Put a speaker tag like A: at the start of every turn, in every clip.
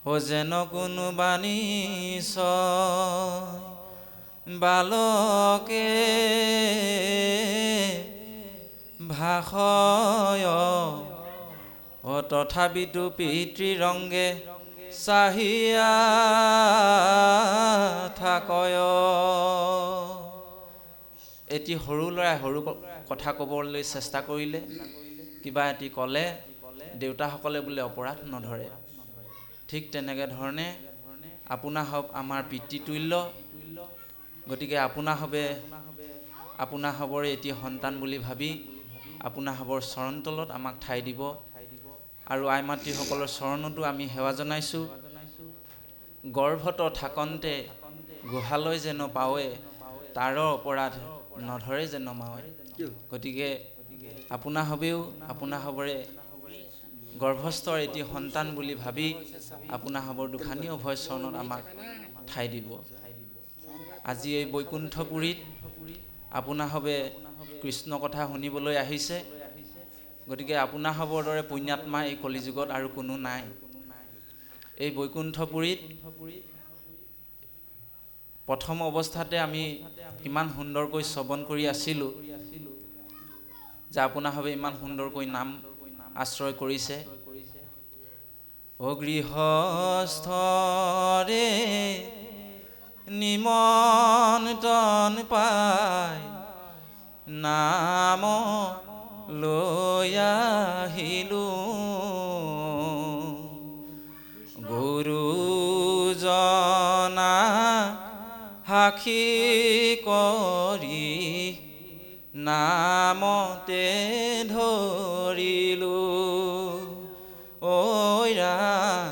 A: ও যেন কোনোবা নিশ্চয় বালকে ভাষয় তথাপিতো পিতৃৰংগে চাহিয়া থাকয়। এটি সৰু ল'ৰাই সৰু কথা ক'বলৈ চেষ্টা কৰিলে, কিবা এটি ক'লে দেউতাসকলে বোলে অপৰাধ নধৰে। ঠিক তেনেকৈ ধৰণে আপোনাৰ হওক আমাৰ পিতৃতুল্য। গতিকে আপোনাৰ হবৰে এটি সন্তান বুলি ভাবি আপোনাৰ হবৰ চৰণ তলত আমাক ঠাই দিব। আৰু আই মাতৃসকলৰ চৰণতো আমি সেৱা জনাইছোঁ। গৰ্ভত থাকন্তে গুহালৈ যেন পাৱে, তাৰ অপৰাধ নধৰে যেন মাৱে। গতিকে আপোনাৰ হবেও আপোনাৰ হবৰে গৰ্ভস্থৰ এটি সন্তান বুলি ভাবি আপোনাৰ হবৰ দুখানি অভয় চৰণত আমাক ঠাই দিব। আজি এই বৈকুণ্ঠপুৰীত আপোনাৰ হবে কৃষ্ণ কথা শুনিবলৈ আহিছে। গতিকে আপোনাৰ হবৰ দৰে পুণ্যাত্মা এই কলিযুগত আৰু কোনো নাই। এই বৈকুণ্ঠপুৰীত প্ৰথম অৱস্থাতে আমি ইমান সুন্দৰকৈ শ্ৰৱণ কৰি আছিলোঁ যে আপোনাৰ হবে ইমান সুন্দৰকৈ নাম আশ্ৰয় কৰিছে। ও গৃহস্থৰে নিমন্ত্ৰণ পাই নাম লৈ আহিলোঁ, গুৰুজনা সাক্ষী কৰি নামতে ধৰিলোঁ। ঐ ৰাম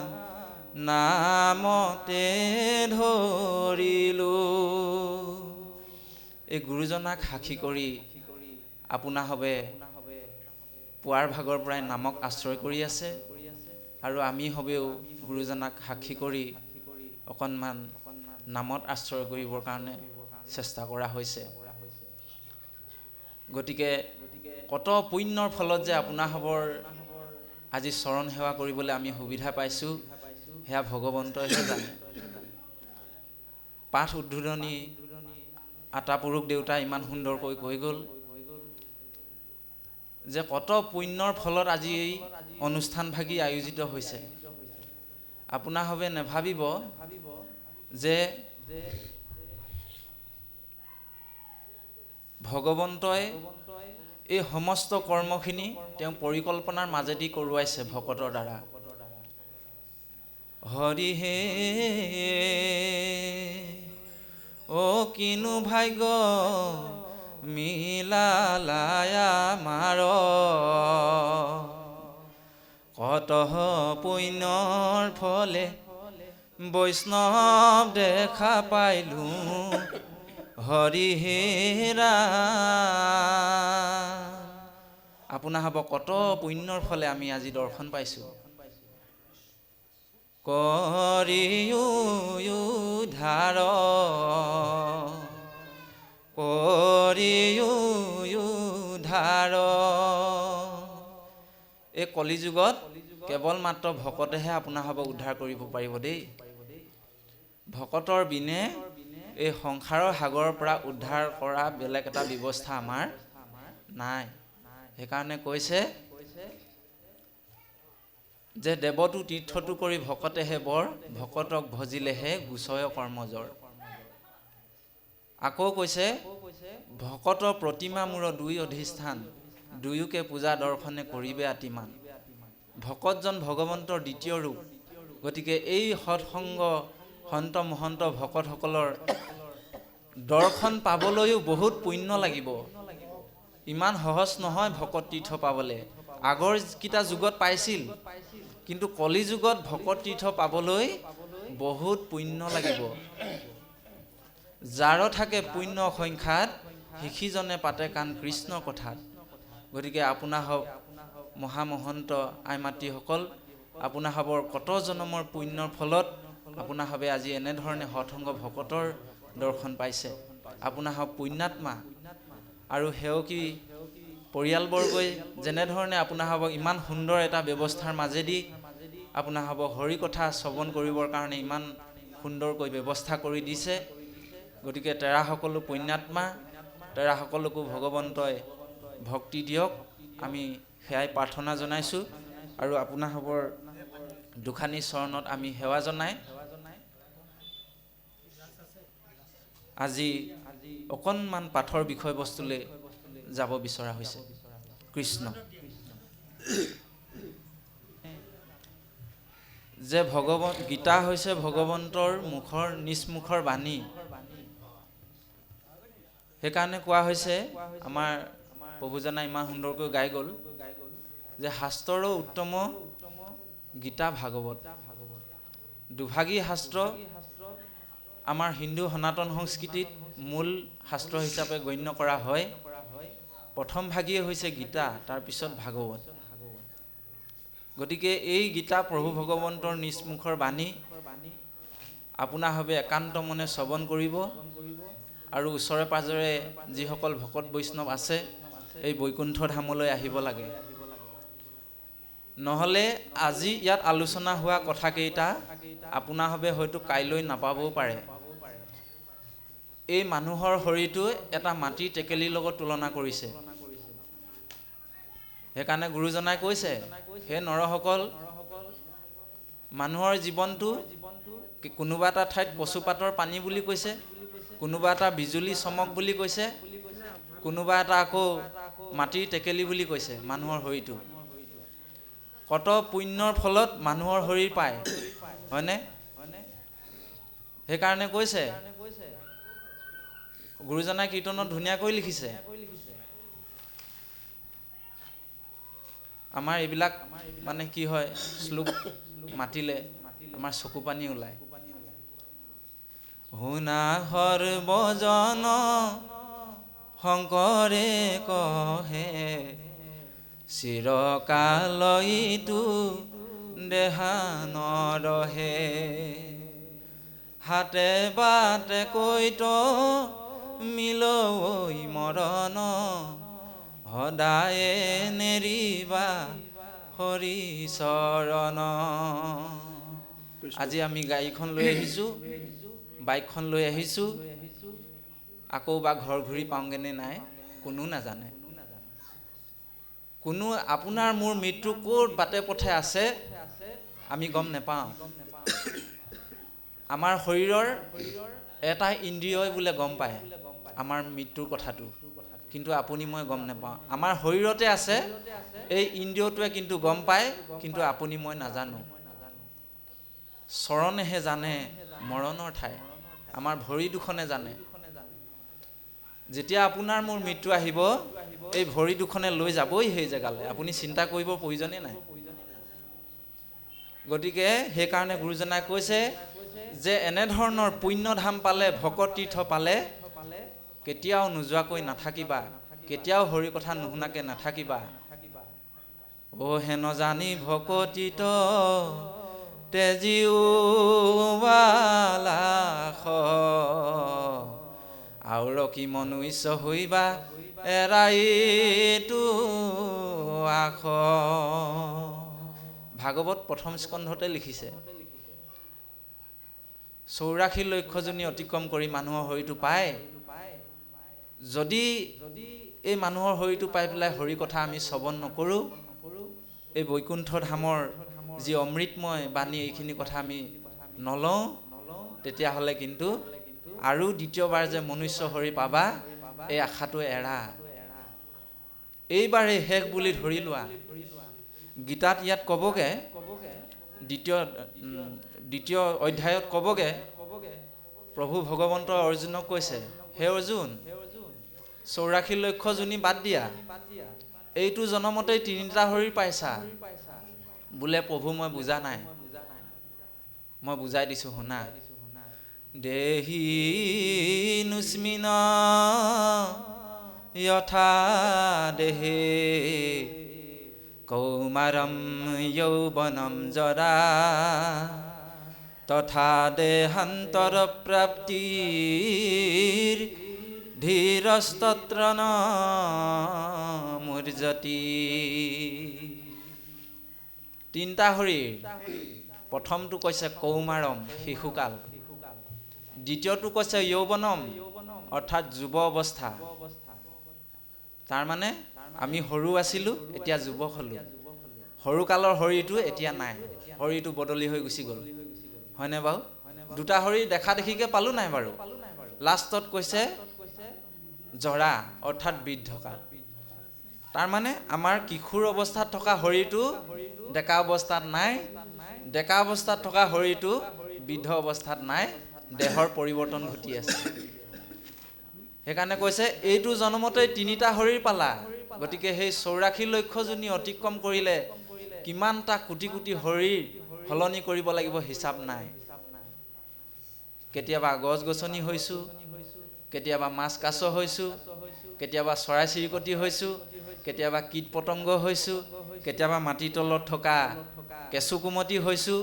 A: নামতে ধৰিলোঁ। এই গুৰুজনাক সাক্ষী কৰি আপোনাৰ হবে পুৱাৰ ভাগৰ পৰাই নামক আশ্ৰয় কৰি আছে। আৰু আমি হবেও গুৰুজনাক সাক্ষী কৰি অকণমান নামত আশ্ৰয় কৰিবৰ কাৰণে চেষ্টা কৰা হৈছে। গতিকে কত পুণ্যৰ ফলত যে আপোনাৰ হবৰ আজি চৰণ সেৱা কৰিবলৈ আমি সুবিধা পাইছোঁ, সেয়া ভগৱন্তইহে জানে। পাঠ উদ্বোধনী আতাপুৰুষ দেউতাই ইমান সুন্দৰকৈ কৈ গ'ল যে কত পুণ্যৰ ফলত আজি এই অনুষ্ঠানভাগি আয়োজিত হৈছে। আপোনাৰ হবে নেভাবিব যে ভগৱন্তই এই সমস্ত কৰ্মখিনি তেওঁ পৰিকল্পনাৰ মাজেদি কৰোৱাইছে ভকতৰ দ্বাৰা। হৰিহে ও কিনো ভাগ্য মিলালায়া মাৰ, কত পুণ্যৰ ফলে বৈষ্ণৱ দেখা পাইলো হৰিহে ৰাম। আপোনাৰ হব কত পুণ্যৰ ফলে আমি আজি দৰ্শন পাইছোঁ। কৰিও উদ্ধাৰ কৰিও উদ্ধাৰ। এই কলিযুগত কেৱল মাত্ৰ ভকতেহে আপোনাৰ হব উদ্ধাৰ কৰিব পাৰিব দেই। ভকতৰ বিনে এই সংসাৰৰ সাগৰৰ পৰা উদ্ধাৰ কৰা বেলেগ এটা ব্যৱস্থা আমাৰ নাই। সেইকাৰণে কৈছে যে দেৱতো তীৰ্থটো কৰি ভকতেহে বৰ, ভকতক ভজিলেহে গুচয় কৰ্মজৰ। আকৌ কৈছে ভকতৰ প্ৰতিমা মূৰ দুই অধিষ্ঠান, দুয়োকে পূজা দৰ্শনে কৰিবে আতিমান। ভকতজন ভগৱন্তৰ দ্বিতীয় ৰূপ। গতিকে এই সৎসংগ সন্ত মহন্ত ভকতসকলৰ দৰ্শন পাবলৈও বহুত পুণ্য লাগিব। ইমান সহজ নহয় ভকত তীৰ্থ পাবলৈ। আগৰ কেইটা যুগত পাইছিল, কিন্তু কলি যুগত ভকত তীৰ্থ পাবলৈ বহুত পুণ্য লাগিব। যাৰ থাকে পুণ্য সংখ্যাত, সিখিজনে পাতে কাণ কৃষ্ণ কথাত। গতিকে আপোনাৰ হওক মহামহন্ত আই মাতৃসকল, আপোনাৰ হবৰ কত জনমৰ পুণ্যৰ ফলত আপোনাৰ হবে আজি এনেধৰণে সৎসংগ ভকতৰ দৰ্শন পাইছে। আপোনাৰ হওক পুণ্যাত্মা আৰু সেৱকী পৰিয়ালবৰ্গই যেনেধৰণে আপোনাৰ হবক ইমান সুন্দৰ এটা ব্যৱস্থাৰ মাজেদি আপোনাৰ হ'ব হৰি কথা শ্ৰৱণ কৰিবৰ কাৰণে ইমান সুন্দৰকৈ ব্যৱস্থা কৰি দিছে। গতিকে তেৰাসকলো পুণ্যাত্মা, তেৰাসকলকো ভগৱন্তই ভক্তি দিয়ক, আমি সেয়াই প্ৰাৰ্থনা জনাইছোঁ। আৰু আপোনাৰ হ'বৰ দুখানি চৰণত আমি সেৱা জনাই আজি অকণমান পাঠৰ বিষয়বস্তুলৈ যাব বিচৰা হৈছে। কৃষ্ণ যে গীতা হৈছে ভগৱন্তৰ নিজ মুখৰ বাণী। সেইকাৰণে কোৱা হৈছে, আমাৰ প্ৰভুজনা ইমান সুন্দৰকৈ গাই গ'ল যে শাস্ত্ৰৰ উত্তম গীতা ভাগৱত। দুভাগী শাস্ত্ৰ আমাৰ হিন্দু সনাতন সংস্কৃতিত মূল শাস্ত্ৰ হিচাপে গণ্য কৰা হয়। প্ৰথম ভাগীয়ে হৈছে গীতা, তাৰপিছত ভাগৱত। গতিকে এই গীতা প্ৰভু ভগৱন্তৰ নিজ মুখৰ বাণী আপোনাৰ ভাৱে একান্ত মনে শ্ৰৱণ কৰিব। আৰু ওচৰে পাঁজৰে যিসকল ভকত বৈষ্ণৱ আছে, এই বৈকুণ্ঠ ধামলৈ আহিব লাগে। নহ'লে আজি ইয়াত আলোচনা হোৱা কথাকেইটা আপোনাৰ ভাৱে হয়তো কাইলৈ নাপাবও পাৰে। এই মানুহৰ শৰীৰটো এটা মাটিৰ টেকেলিৰ লগত তুলনা কৰিছে। সেইকাৰণে গুৰুজনাই কৈছে, হে নৰসকল, মানুহৰ জীৱনটো কোনোবা এটা ঠাইত কচুপাতৰ পানী বুলি কৈছে, কোনোবা এটা বিজুলী চমক বুলি কৈছে, কোনোবা এটা আকৌ মাটিৰ টেকেলি বুলি কৈছে। মানুহৰ শৰীৰটো কত পুণ্যৰ ফলত মানুহৰ শৰীৰ পায়, হয়নে? সেইকাৰণে কৈছে, গুৰুজনাই কীৰ্তনত ধুনীয়াকৈ লিখিছে, আমাৰ এইবিলাক মানে কি হয়, শ্লোক মাতিলে আমাৰ চকু পানী ওলায়। শুনা সৰ্বজন শংকৰে কহে, চিৰকালইটো দেহা নৰহে, হাতে বাটে কৈত মিলৈ মৰণ, সদায়ে নেৰিবা হৰি চৰণ। আজি আমি গাড়ীখন লৈ আহিছোঁ, বাইকখন লৈ আহিছোঁ, আকৌ বা ঘৰ ঘূৰি পাওঁগেনে নাই কোনো নাজানে। কোনো আপোনাৰ মোৰ মৃত্যু ক'ত বাটে পথে আছে আমি গম নেপাওঁ। আমাৰ শৰীৰৰ এটা ইন্দ্ৰিয়ই বোলে গম পায় আমাৰ মৃত্যুৰ কথাটো, কিন্তু আপুনি মই গম নেপাওঁ। আমাৰ শৰীৰতে আছে এই ইন্দ্ৰিয়টোৱে কিন্তু গম পায়, কিন্তু আপুনি মই নাজানো। চৰণেহে জানে মৰণৰ ঠাই, আমাৰ ভৰি দুখনে জানে। যেতিয়া আপোনাৰ মোৰ মৃত্যু আহিব, এই ভৰি দুখনে লৈ যাবই সেই জেগালৈ, আপুনি চিন্তা কৰিব প্ৰয়োজনেই নাই। গতিকে সেইকাৰণে গুৰুজনাই কৈছে যে এনেধৰণৰ পুণ্য ধাম পালে, ভকত তীৰ্থ পালে কেতিয়াও নোযোৱাকৈ নাথাকিবা, কেতিয়াও হৰি কথা নুশুনাকে নাথাকিবা। অ হেন জানি ভকতিত তেজিওবালাখ, আউৰ কি মনুষ্য হইবা এৰাইতো আখ। ভাগৱত প্ৰথম স্কন্ধতে লিখিছে, 84 লক্ষ জনী অতিক্ৰম কৰি মানুহৰ শৰীৰটো পায়। যদি এই মানুহৰ শৰীৰটো পাই পেলাই হৰি কথা আমি শ্ৰৱণ নকৰোঁ, এই বৈকুণ্ঠ ধামৰ যি অমৃতময় বাণী এইখিনি কথা আমি নলওঁ, তেতিয়াহ'লে কিন্তু আৰু দ্বিতীয়বাৰ যে মনুষ্য শৰীৰ পাবা এই আশাটো এৰা। এইবাৰেই শেষ বুলি ধৰি লোৱা। গীতাত ইয়াত ক'বগে, দ্বিতীয় অধ্যায়ত ক'বগে, প্ৰভু ভগৱন্ত অৰ্জুনক কৈছে, হে অৰ্জুন, 84 লক্ষ জনী বাদ দিয়া, এইটো জনমতেই 3টা শৰীৰ পাইছা বোলে। প্ৰভু মই বুজা নাই, মই বুজাই দিছোঁ শুনা। দেহি নুস্মিন যথা দেহে, কৌমাৰম যৌবনম জৰা, তথা দেহান্তৰ প্ৰাপ্তিৰ ধীৰস্তত্ৰ ন মূৰ্জতি। 3টা শৰীৰ, প্ৰথমটো কৈছে কৌমাৰম শিশুকাল, দ্বিতীয়টো কৈছে যৌৱনম অৰ্থাৎ যুৱ অৱস্থা। তাৰমানে আমি সৰু আছিলোঁ, এতিয়া যুৱক হ'লোঁ। সৰুকালৰ শৰীৰটো এতিয়া নাই, শৰীৰটো বদলি হৈ গুচি গ'ল, হয়নে বাৰু? দুটা শৰীৰ দেখা দেখিকে পালোঁ নাই বাৰু? লাষ্টত কৈছে জৰা অৰ্থাৎ বৃদ্ধকাল। তাৰমানে আমাৰ কিশোৰ অৱস্থাত থকা শৰীৰটো ডেকা অৱস্থাত নাই, ডেকা অৱস্থাত থকা শৰীৰটো বৃদ্ধ অৱস্থাত নাই, দেহৰ পৰিৱৰ্তন ঘটি আছে। সেইকাৰণে কৈছে এইটো জন্মতেই 3টা শৰীৰ পালা, গতিকে সেই 84 লক্ষ যোনি অতিক্ৰম কৰিলে কিমানটা কোটি কোটি শৰীৰ সলনি কৰিব লাগিব হিচাপ নাই। কেতিয়াবা গছ গছনি হৈছোঁ, কেতিয়াবা মাছ কাছ হৈছোঁ, কেতিয়াবা চৰাই চিৰিকটি হৈছোঁ, কেতিয়াবা কীট পতংগ হৈছোঁ, কেতিয়াবা মাটিৰ তলত থকা কেঁচু কুমতি হৈছোঁ,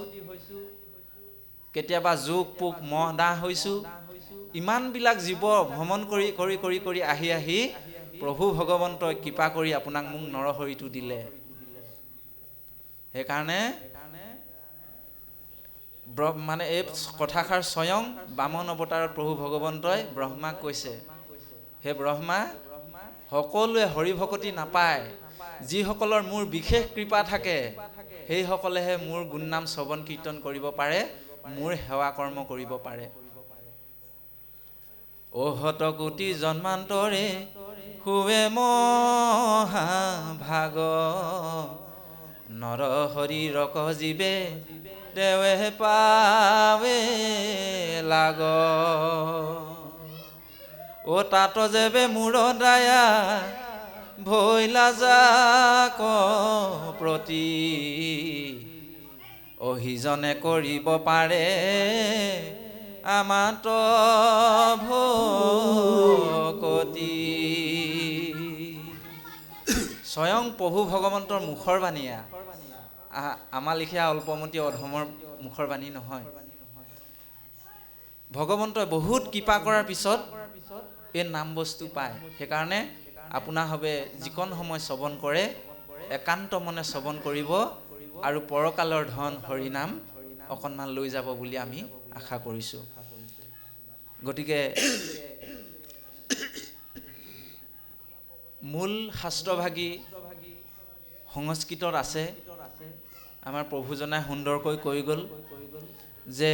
A: কেতিয়াবা জোক পোক মহ দাহ হৈছোঁ। ইমানবিলাক জীৱ ভ্ৰমণ কৰি কৰি কৰি কৰি আহি আহি প্ৰভু ভগৱন্তই কৃপা কৰি আপোনাক মোক নৰশৰীৰটো দিলে। সেইকাৰণে মানে এই কথাষাৰ স্বয়ং বামন অৱতাৰত প্ৰভু ভগৱন্তই ব্ৰহ্মাক কৈছে, হে ব্ৰহ্মা, সকলোৱে হৰি ভকতি নাপায়, যিসকলৰ মোৰ বিশেষ কৃপা থাকে সেইসকলেহে মোৰ গুণনাম শ্ৰৱণ কীৰ্তন কৰিব পাৰে, মোৰ সেৱা কৰ্ম কৰিব পাৰে। অহত কোটি জন্মান্তৰে শুৱে মহাভাগ, নৰ হৰি ৰক জীৱে দেৱে পাৱে লাগ। ও তাত যেবে মূৰ দায়া ভৈলা যাক প্ৰতি, অহিজনে কৰিব পাৰে আমাত ভকতি। স্বয়ং প্ৰভু ভগৱন্তৰ মুখৰ বাণীয়া, আমাৰ লিখীয়া অল্পমতী অধমৰ মুখৰ বাণী নহয়। ভগৱন্তই বহুত কৃপা কৰাৰ পিছত এই নাম বস্তু পায়। সেইকাৰণে আপোনাৰ হবে যিকণ সময় শ্ৰৱণ কৰে একান্ত মনে শ্ৰৱণ কৰিব, আৰু পৰকালৰ ধন হৰিনাম অকণমান লৈ যাব বুলি আমি আশা কৰিছোঁ। গতিকে মূল শাস্ত্ৰভাগী সংস্কৃতত আছে। আমাৰ প্ৰভুজনাই সুন্দৰকৈ কৈ গ'ল যে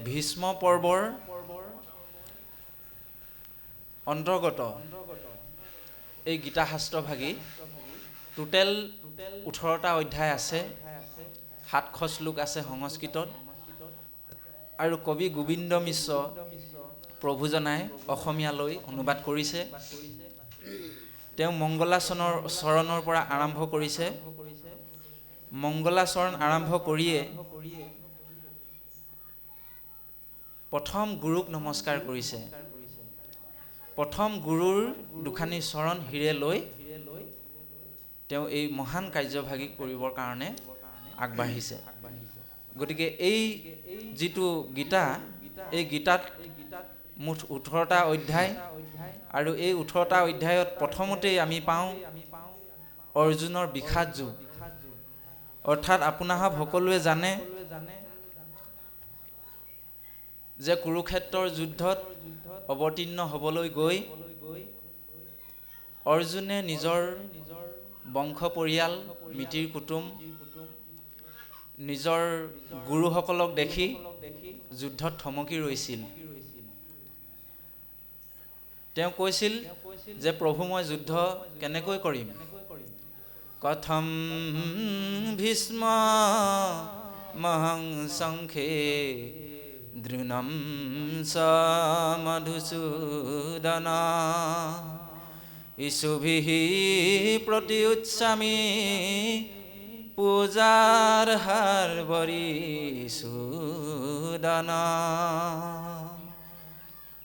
A: ভীষ্ম পৰ্বৰ অন্তৰ্গত এই গীতা শাস্ত্ৰভাগী টোটেল 18টা অধ্যায় আছে, 700 শ্লোক আছে সংস্কৃতত, আৰু কবি গোবিন্দ মিশ্ৰ প্ৰভুজনাই অসমীয়ালৈ অনুবাদ কৰিছে। তেওঁ মংগলাচৰণৰ পৰা আৰম্ভ কৰিছে। মংগলাচৰণ আৰম্ভ কৰিয়ে প্ৰথম গুৰুক নমস্কাৰ কৰিছে। প্ৰথম গুৰুৰ দুখানি চৰণ হিৰে লৈ তেওঁ এই মহান কাৰ্যভাগী কৰিবৰ কাৰণে আগবাঢ়িছে। গতিকে এই যিটো গীতা, এই গীতাত মুঠ 18টা অধ্যায়, আৰু এই 18টা অধ্যায়ত প্ৰথমতেই আমি পাওঁ অৰ্জুনৰ বিষাদ যুগ। অৰ্থাৎ আপোনাসৱ সকলোৱে জানে যে কুৰুক্ষেত্ৰৰ যুদ্ধত অৱতীৰ্ণ হ'বলৈ গৈ অৰ্জুনে নিজৰ বংশ পৰিয়াল, মিতিৰ কুটুম, নিজৰ গুৰুসকলক দেখি যুদ্ধত থমকি ৰৈছিল। তেওঁ কৈছিল যে প্ৰভু, মই যুদ্ধ কেনেকৈ কৰিম? কথম ভীষ্ম মহং সংখে দৃঢ়ম স মধুসূদন, ইষুভিঃ প্ৰতিউচ্চামি পূজাৰ হাৰ্বৰীসূদন।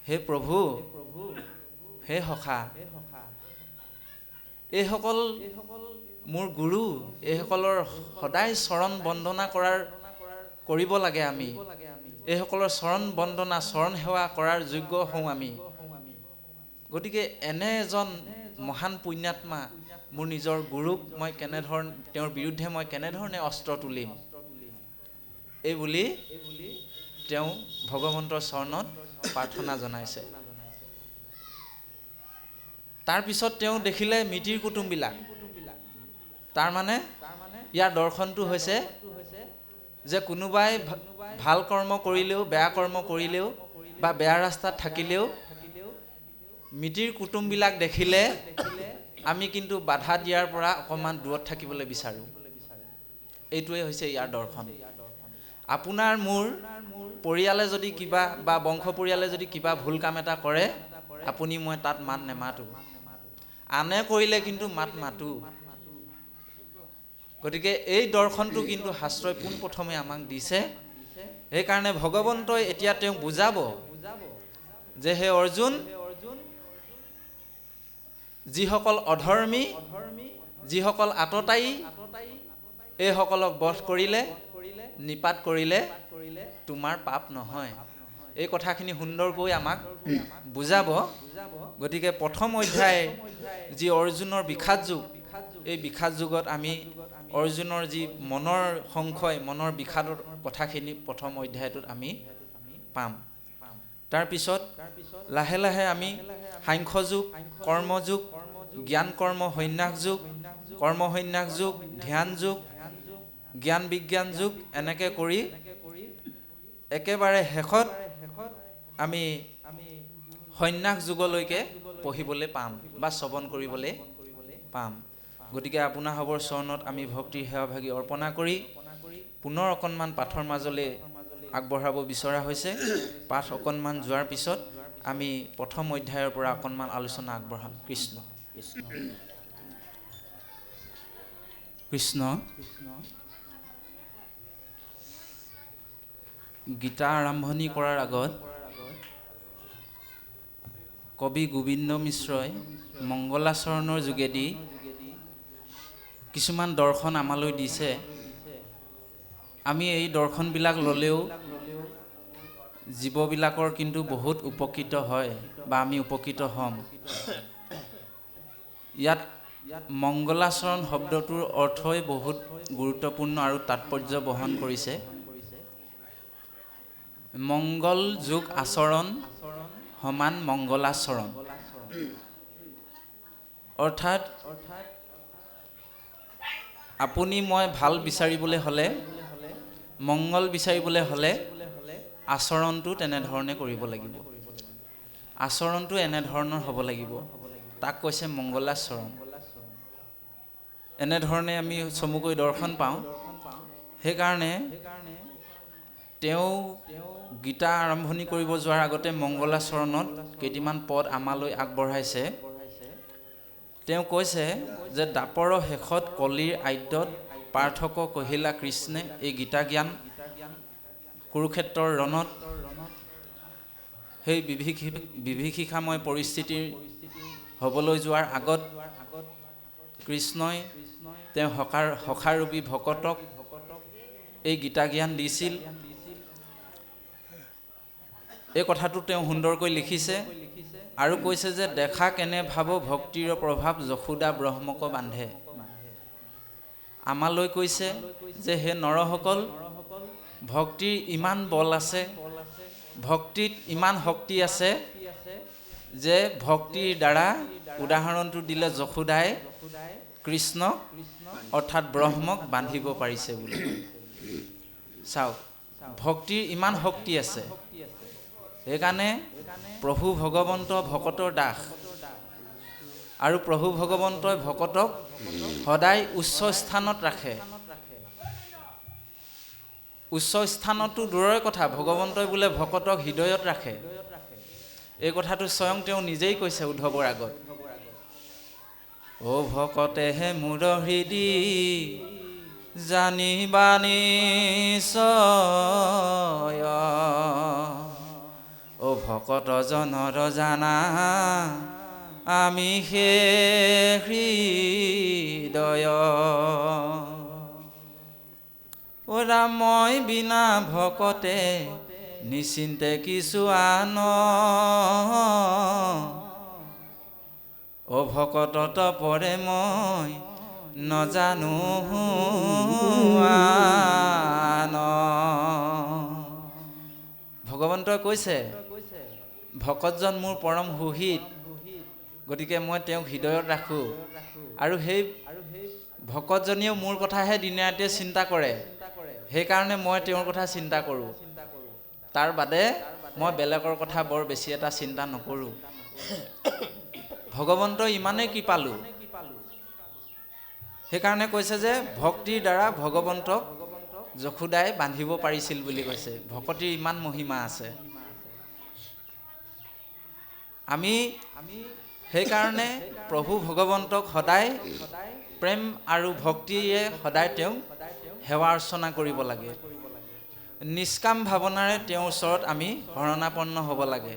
A: হে প্ৰভু, হে সখা, এইসকল মোৰ গুৰু, এইসকলৰ সদায় চৰণ বন্দনা কৰিব লাগে আমি। এইসকলৰ চৰণ বন্দনা, চৰণ সেৱা কৰাৰ যোগ্য হওঁ আমি। গতিকে এনে এজন মহান পুণ্যাত্মা মোৰ নিজৰ গুৰুক মই তেওঁৰ বিৰুদ্ধে মই কেনেধৰণে অস্ত্ৰ তুলিম? এই বুলি তেওঁ ভগৱন্তৰ চৰণত প্ৰাৰ্থনা জনাইছে। তাৰপিছত তেওঁ দেখিলে মিতিৰ কুটুমবিলাক। তাৰমানে ইয়াৰ দৰ্শনটো হৈছে যে কোনোবাই ভাল কৰ্ম কৰিলেও, বেয়া কৰ্ম কৰিলেও বা বেয়া ৰাস্তাত থাকিলেও মিতিৰ কুটুমবিলাক দেখিলে আমি কিন্তু বাধা দিয়াৰ পৰা অকণমান দূৰত থাকিবলৈ বিচাৰোঁ। এইটোৱে হৈছে ইয়াৰ দৰ্শন। আপোনাৰ মোৰ পৰিয়ালে যদি কিবা বা বংশ পৰিয়ালে যদি কিবা ভুল কাম এটা কৰে, আপুনি মই তাত মাত নেমাতো। আনে কৰিলে কিন্তু মাত মাতো। গতিকে এই দৰ্শনটো কিন্তু শাস্ত্ৰই পোনপ্ৰথমে আমাক দিছে। সেইকাৰণে ভগৱন্তই এতিয়া তেওঁক বুজাব যে হে অৰ্জুন, যিসকল অধৰ্মী, যিসকল আততায়ী, এইসকলক বধ কৰিলে, নিপাত কৰিলে তোমাৰ পাপ নহয়। এই কথাখিনি সুন্দৰকৈ আমাক বুজাব। গতিকে প্ৰথম অধ্যায় যি অৰ্জুনৰ বিষাদ যুগ, এই বিষাদ যুগত আমি অৰ্জুনৰ যি মনৰ সংশয়, মনৰ বিষাদৰ কথাখিনি প্ৰথম অধ্যায়টোত আমি পাম। তাৰপিছত লাহে লাহে আমি সাংখ্য যুগ, কৰ্মযুগ, জ্ঞান কৰ্ম সন্ন্যাস যুগ, কৰ্ম সন্ন্যাস যুগ, ধ্যান যুগ, জ্ঞান বিজ্ঞান যুগ, এনেকৈ কৰি একেবাৰে শেষত আমি সন্ন্যাস যুগলৈকে পঢ়িবলৈ পাম বা শ্ৰৱণ কৰিবলৈ পাম। গতিকে আপোনাৰ সবৰ চৰণত আমি ভক্তিৰ সেৱাভাগী অৰ্পণা কৰি পুনৰ অকণমান পাঠৰ মাজলৈ আগবঢ়াব বিচৰা হৈছে। পাঠ অকণমান যোৱাৰ পিছত আমি প্ৰথম অধ্যায়ৰ পৰা অকণমান আলোচনা আগবঢ়াম। কৃষ্ণ কৃষ্ণ। গীতা আৰম্ভণি কৰাৰ আগত কবি গোবিন্দ মিশ্ৰই মংগলাচৰণৰ যোগেদি কিছুমান দৰ্শন আমালৈ দিছে। আমি এই দৰ্শনবিলাক ল'লেও জীৱবিলাকৰ কিন্তু বহুত উপকৃত হয় বা আমি উপকৃত হ'ম। ইয়াত মংগলাচৰণ শব্দটোৰ অৰ্থই বহুত গুৰুত্বপূৰ্ণ আৰু তাৎপৰ্য বহন কৰিছে। মংগল যোগ আচৰণ সমান মংগলাচৰণ, অৰ্থাৎ আপুনি মই ভাল বিচাৰিবলৈ হ'লে, মংগল বিচাৰিবলৈ হ'লে আচৰণটো তেনেধৰণে কৰিব লাগিব। আচৰণটো এনেধৰণৰ হ'ব লাগিব, তাক কৈছে মংগলাচৰণ। এনেধৰণে আমি চমুকৈ দৰ্শন পাওঁ। সেইকাৰণে তেওঁ গীতা আৰম্ভণি কৰিব যোৱাৰ আগতে মংগলাচৰণত কেইটিমান পদ আমালৈ আগবঢ়াইছে। তেওঁ কৈছে যে দাপৰৰ শেষত কলিৰ আদ্যত পাৰ্থক কহিলা কৃষ্ণে এই গীতা জ্ঞান কুৰুক্ষেত্ৰৰ ৰণত সেই বিভীষিকাময় পৰিস্থিতিৰ হ'বলৈ যোৱাৰ আগত কৃষ্ণই তেওঁ সখাৰূপী ভকতক এই গীতা জ্ঞান দিছিল। এই কথাটো তেওঁ সুন্দৰকৈ লিখিছে আৰু কৈছে যে দেখা কেনে ভাব ভক্তিৰ প্ৰভাৱ যশোদা ব্ৰহ্মক বান্ধে। আমালৈ কৈছে যে হে নৰসকল, ভক্তিৰ ইমান বল আছে, ভক্তিত ইমান শক্তি আছে যে ভক্তিৰ দ্বাৰা, উদাহৰণটো দিলে যশোদাই কৃষ্ণক অৰ্থাৎ ব্ৰহ্মক বান্ধিব পাৰিছে বুলি। চাওক, ভক্তিৰ ইমান শক্তি আছে। সেইকাৰণে প্ৰভু ভগৱন্ত ভকতৰ দাস আৰু প্ৰভু ভগৱন্তই ভকতক সদায় উচ্চ স্থানত ৰাখে। উচ্চ স্থানতো দূৰৰে কথা, ভগৱন্তই বোলে ভকতক হৃদয়ত ৰাখে। এই কথাটো স্বয়ং তেওঁ নিজেই কৈছে উদ্ধৱৰ আগত। অ ভকতেহে মোৰ হৃদি জানিবা নিশ্চয়, অ ভকত জনৰ জানা আমি হে হৃদয়। অ ৰাম মই বিনা ভকতে নিশ্চিন্তে কিছু আন, অ ভকতত পৰে মই নজানো আন। ভগৱন্তই কৈছে ভকতজন মোৰ পৰম সুহিত, গতিকে মই তেওঁক হৃদয়ত ৰাখোঁ, আৰু সেই ভকতজনীয়েও মোৰ কথাহে দিনে ৰাতিয়ে চিন্তা কৰে, সেইকাৰণে মই তেওঁৰ কথা চিন্তা কৰোঁ। তাৰ বাদে মই বেলেগৰ কথা বৰ বেছি এটা চিন্তা নকৰোঁ। ভগৱন্ত ইমানেই কৃপালু, সেইকাৰণে কৈছে যে ভক্তিৰ দ্বাৰা ভগৱন্তক যশোদাই বান্ধিব পাৰিছিল বুলি কৈছে। ভকতিৰ ইমান মহিমা আছে। আমি সেইকাৰণে প্ৰভু ভগৱন্তক সদায় প্ৰেম আৰু ভক্তিয়ে সদায় তেওঁক সেৱা অৰ্চনা কৰিব লাগে। নিষ্কাম ভাৱনাৰে তেওঁৰ ওচৰত আমি শৰণাপন্ন হ'ব লাগে।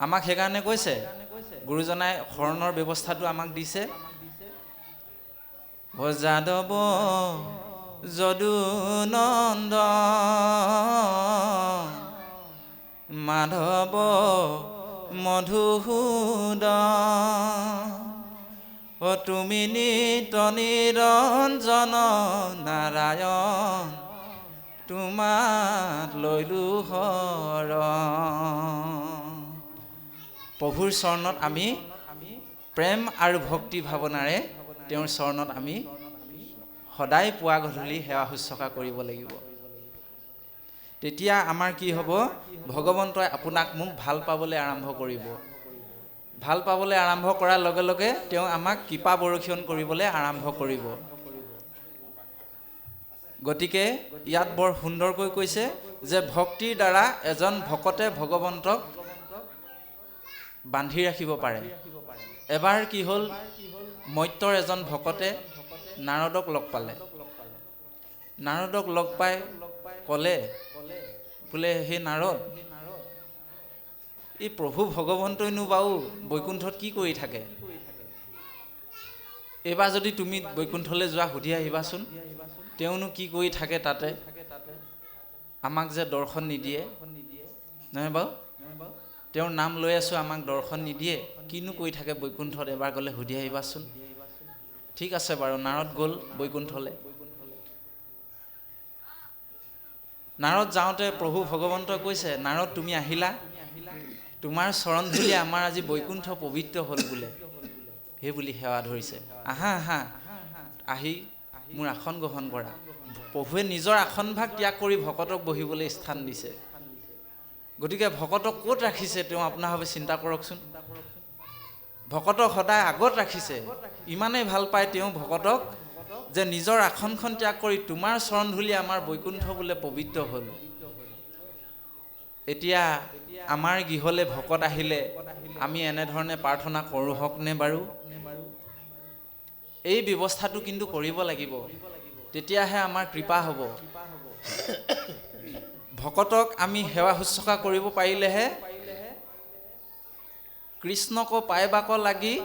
A: আমাক সেইকাৰণে কৈছে, গুৰুজনাই শৰণৰ ব্যৱস্থাটো আমাক দিছে। যাদৱ যদু নন্দ মাধৱ মধুসূদন, তুমি নিত নিৰঞ্জন নাৰায়ণ, তোমাক লৈলো শৰণ। প্ৰভুৰ চৰণত আমি প্ৰেম আৰু ভক্তি ভাৱনাৰে তেওঁৰ চৰণত আমি সদায় পুৱা গধূলি সেৱা শুশ্ৰূষা কৰিব লাগিব। তেতিয়া আমাৰ কি হ'ব? ভগৱন্তই আপোনাক মোক ভাল পাবলৈ আৰম্ভ কৰিব। ভাল পাবলৈ আৰম্ভ কৰাৰ লগে লগে তেওঁ আমাক কৃপা বৰষণ কৰিবলৈ আৰম্ভ কৰিব। গতিকে ইয়াত বৰ সুন্দৰকৈ কৈছে যে ভক্তিৰ দ্বাৰা এজন ভকতে ভগৱন্তক বান্ধি ৰাখিব পাৰে। এবাৰ কি হ'ল, মৰ্ত্যৰ এজন ভকতে নাৰদক লগ পালে। নাৰদক লগ পাই ক'লে, বোলে সেই নাৰদ, এই প্ৰভু ভগৱন্তইনো বাৰু বৈকুণ্ঠত কি কৰি থাকে? এইবাৰ যদি তুমি বৈকুণ্ঠলৈ যোৱা সুধি আহিবাচোন, তেওঁনো কি কৰি থাকে তাতে? আমাক যে দৰ্শন নিদিয়ে, নহয় বাৰু? তেওঁৰ নাম লৈ আছোঁ, আমাক দৰ্শন নিদিয়ে, কিনো কৰি থাকে বৈকুণ্ঠত? এবাৰ গ'লে সুধি আহিবাচোন। ঠিক আছে বাৰু। নাৰদ গ'ল বৈকুণ্ঠলৈ। নাৰদ যাওঁতে প্ৰভু ভগৱন্তই কৈছে, নাৰদ তুমি আহিলা, তোমাৰ চৰণ ধূলি আমাৰ আজি বৈকুণ্ঠ পবিত্ৰ হ'ল বোলে। সেই বুলি সেৱা ধৰিছে। আহা আহা, আহি মোৰ আসন গ্ৰহণ কৰা। প্ৰভুৱে নিজৰ আসনভাগ ত্যাগ কৰি ভকতক বহিবলৈ স্থান দিছে। গতিকে ভকতক ক'ত ৰাখিছে তেওঁ আপোনাৰ ভাৱে চিন্তা কৰকচোন। ভকতক সদায় আগত ৰাখিছে। ইমানেই ভাল পায় তেওঁ ভকতক যে নিজৰ আসনখন ত্যাগ কৰি তোমাৰ চৰণ ধূলি আমাৰ বৈকুণ্ঠ বোলে পবিত্ৰ হ'ল। এতিয়া আমাৰ গৃহলৈ ভকত আহিলে আমি এনেধৰণে প্ৰাৰ্থনা কৰোঁ হকনে বাৰু? এই ব্যৱস্থাটো কিন্তু কৰিব লাগিব, তেতিয়াহে আমাৰ কৃপা হ'ব। ভকতক আমি সেৱা শুশ্ৰূষা কৰিব পাৰিলেহে কৃষ্ণক পাইবাক লাগি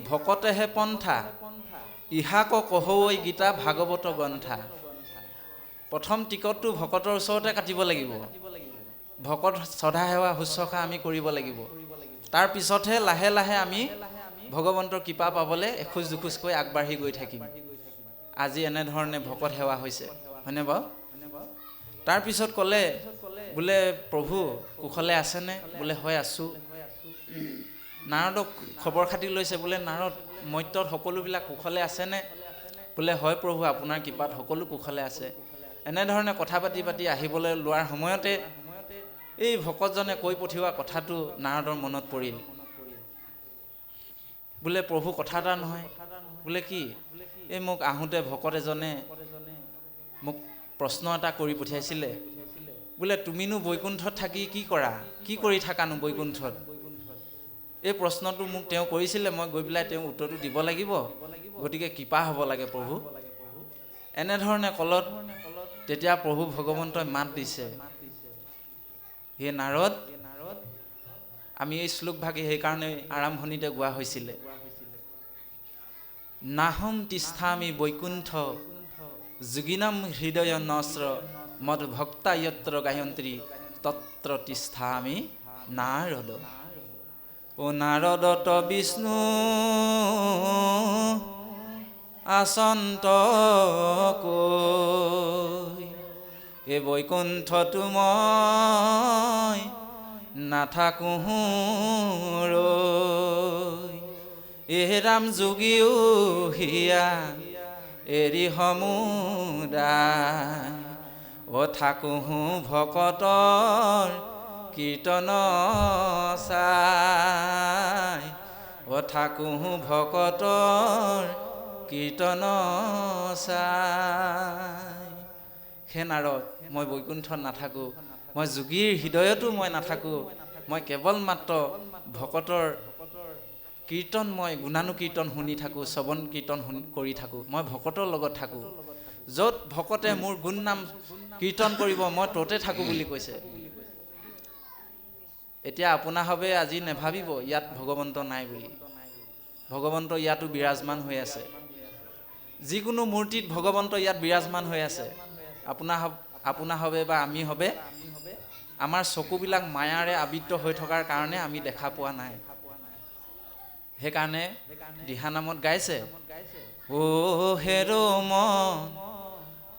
A: ভকতেহে পন্থা, ইহাক কহৈ গীতা ভাগৱত গ্ৰন্থা। প্ৰথম টিকটটো ভকতৰ ওচৰতে কাটিব লাগিব। ভকত শ্ৰদ্ধা সেৱা শুশ্ৰূষা আমি কৰিব লাগিব। তাৰ পিছতহে লাহে লাহে আমি ভগৱন্তৰ কৃপা পাবলৈ এখোজ দুখোজকৈ আগবাঢ়ি গৈ থাকিম। আজি এনেধৰণে ভকত সেৱা হৈছে, হয়নে বাৰু? তাৰপিছত ক'লে, বোলে প্ৰভু কুশলে আছেনে? বোলে হয় আছোঁ। নাৰদক খবৰ খাতি লৈছে, বোলে নাৰদ মৰ্ত্যত সকলোবিলাক কুশলে আছেনে? বোলে হয় প্ৰভু আপোনাৰ কৃপাত সকলো কুশলে আছে। এনেধৰণে কথা পাতি পাতি আহিবলৈ লোৱাৰ সময়তে এই ভকতজনে কৈ পঠিওৱা কথাটো নাৰদৰ মনত পৰিল। বোলে প্ৰভু কথা এটা নহয়। বোলে কি? এই মোক আহোঁতে ভকত এজনে মোক প্ৰশ্ন এটা কৰি পঠিয়াইছিলে। বোলে তুমিনো বৈকুণ্ঠত থাকি কি কৰা? কি কৰি থাকানো বৈকুণ্ঠত? এই প্ৰশ্নটো মোক তেওঁ কৰিছিলে, মই গৈ পেলাই তেওঁ উত্তৰটো দিব লাগিব। গতিকে কৃপা হ'ব লাগে প্ৰভু। এনেধৰণে কলত তেতিয়া প্ৰভু ভগৱন্তই মাত দিছে, হে নাৰদ, আমি এই শ্লোকভাগে সেইকাৰণে আৰম্ভণিতে গোৱা হৈছিলে, নাহম তিষ্ঠামি বৈকুণ্ঠ যোগিনম হৃদয় নস্ৰ মদ ভক্তা যত্ৰ গায়ন্ত্ৰী তত্ৰ তিষ্ঠামি নাৰদ। ও নাৰদত বিষ্ণু আচন্ত কৈ এ বৈকুণ্ঠতো মই নাথাকোঁ ৰৈ। এ ৰাম যোগীও হিয়া এৰি সমুদায় ও থাকোঁ ভকতৰ কীৰ্তন চাই ও থাকোঁ ভকতৰ কীৰ্তন চাই। হে নাৰদ, মই বৈকুণ্ঠত নাথাকোঁ, মই যোগীৰ হৃদয়তো মই নাথাকোঁ, মই কেৱল মাত্ৰ ভকতৰ কীৰ্তন, মই গুণানুকীৰ্তন শুনি থাকোঁ, শ্ৰৱণ কীৰ্তন কৰি থাকোঁ, মই ভকতৰ লগত থাকোঁ। য'ত ভকতে মোৰ গুণ নাম কীৰ্তন কৰিব মই ত'তে থাকোঁ বুলি কৈছে। এতিয়া আপোনাভাৱে আজি নেভাবিব ইয়াত ভগৱন্ত নাই বুলি। ভগৱন্ত ইয়াতো বিৰাজমান হৈ আছে। যিকোনো মূৰ্তিত ভগৱন্ত ইয়াত বিৰাজমান হৈ আছে। আপোনাৰ হবে বা আমি হবে, আমাৰ চকুবিলাক মায়াৰে আবৃত হৈ থকাৰ কাৰণে আমি দেখা পোৱা নাই। সেইকাৰণে দিহানামত গাইছে, ও হেৰ' মন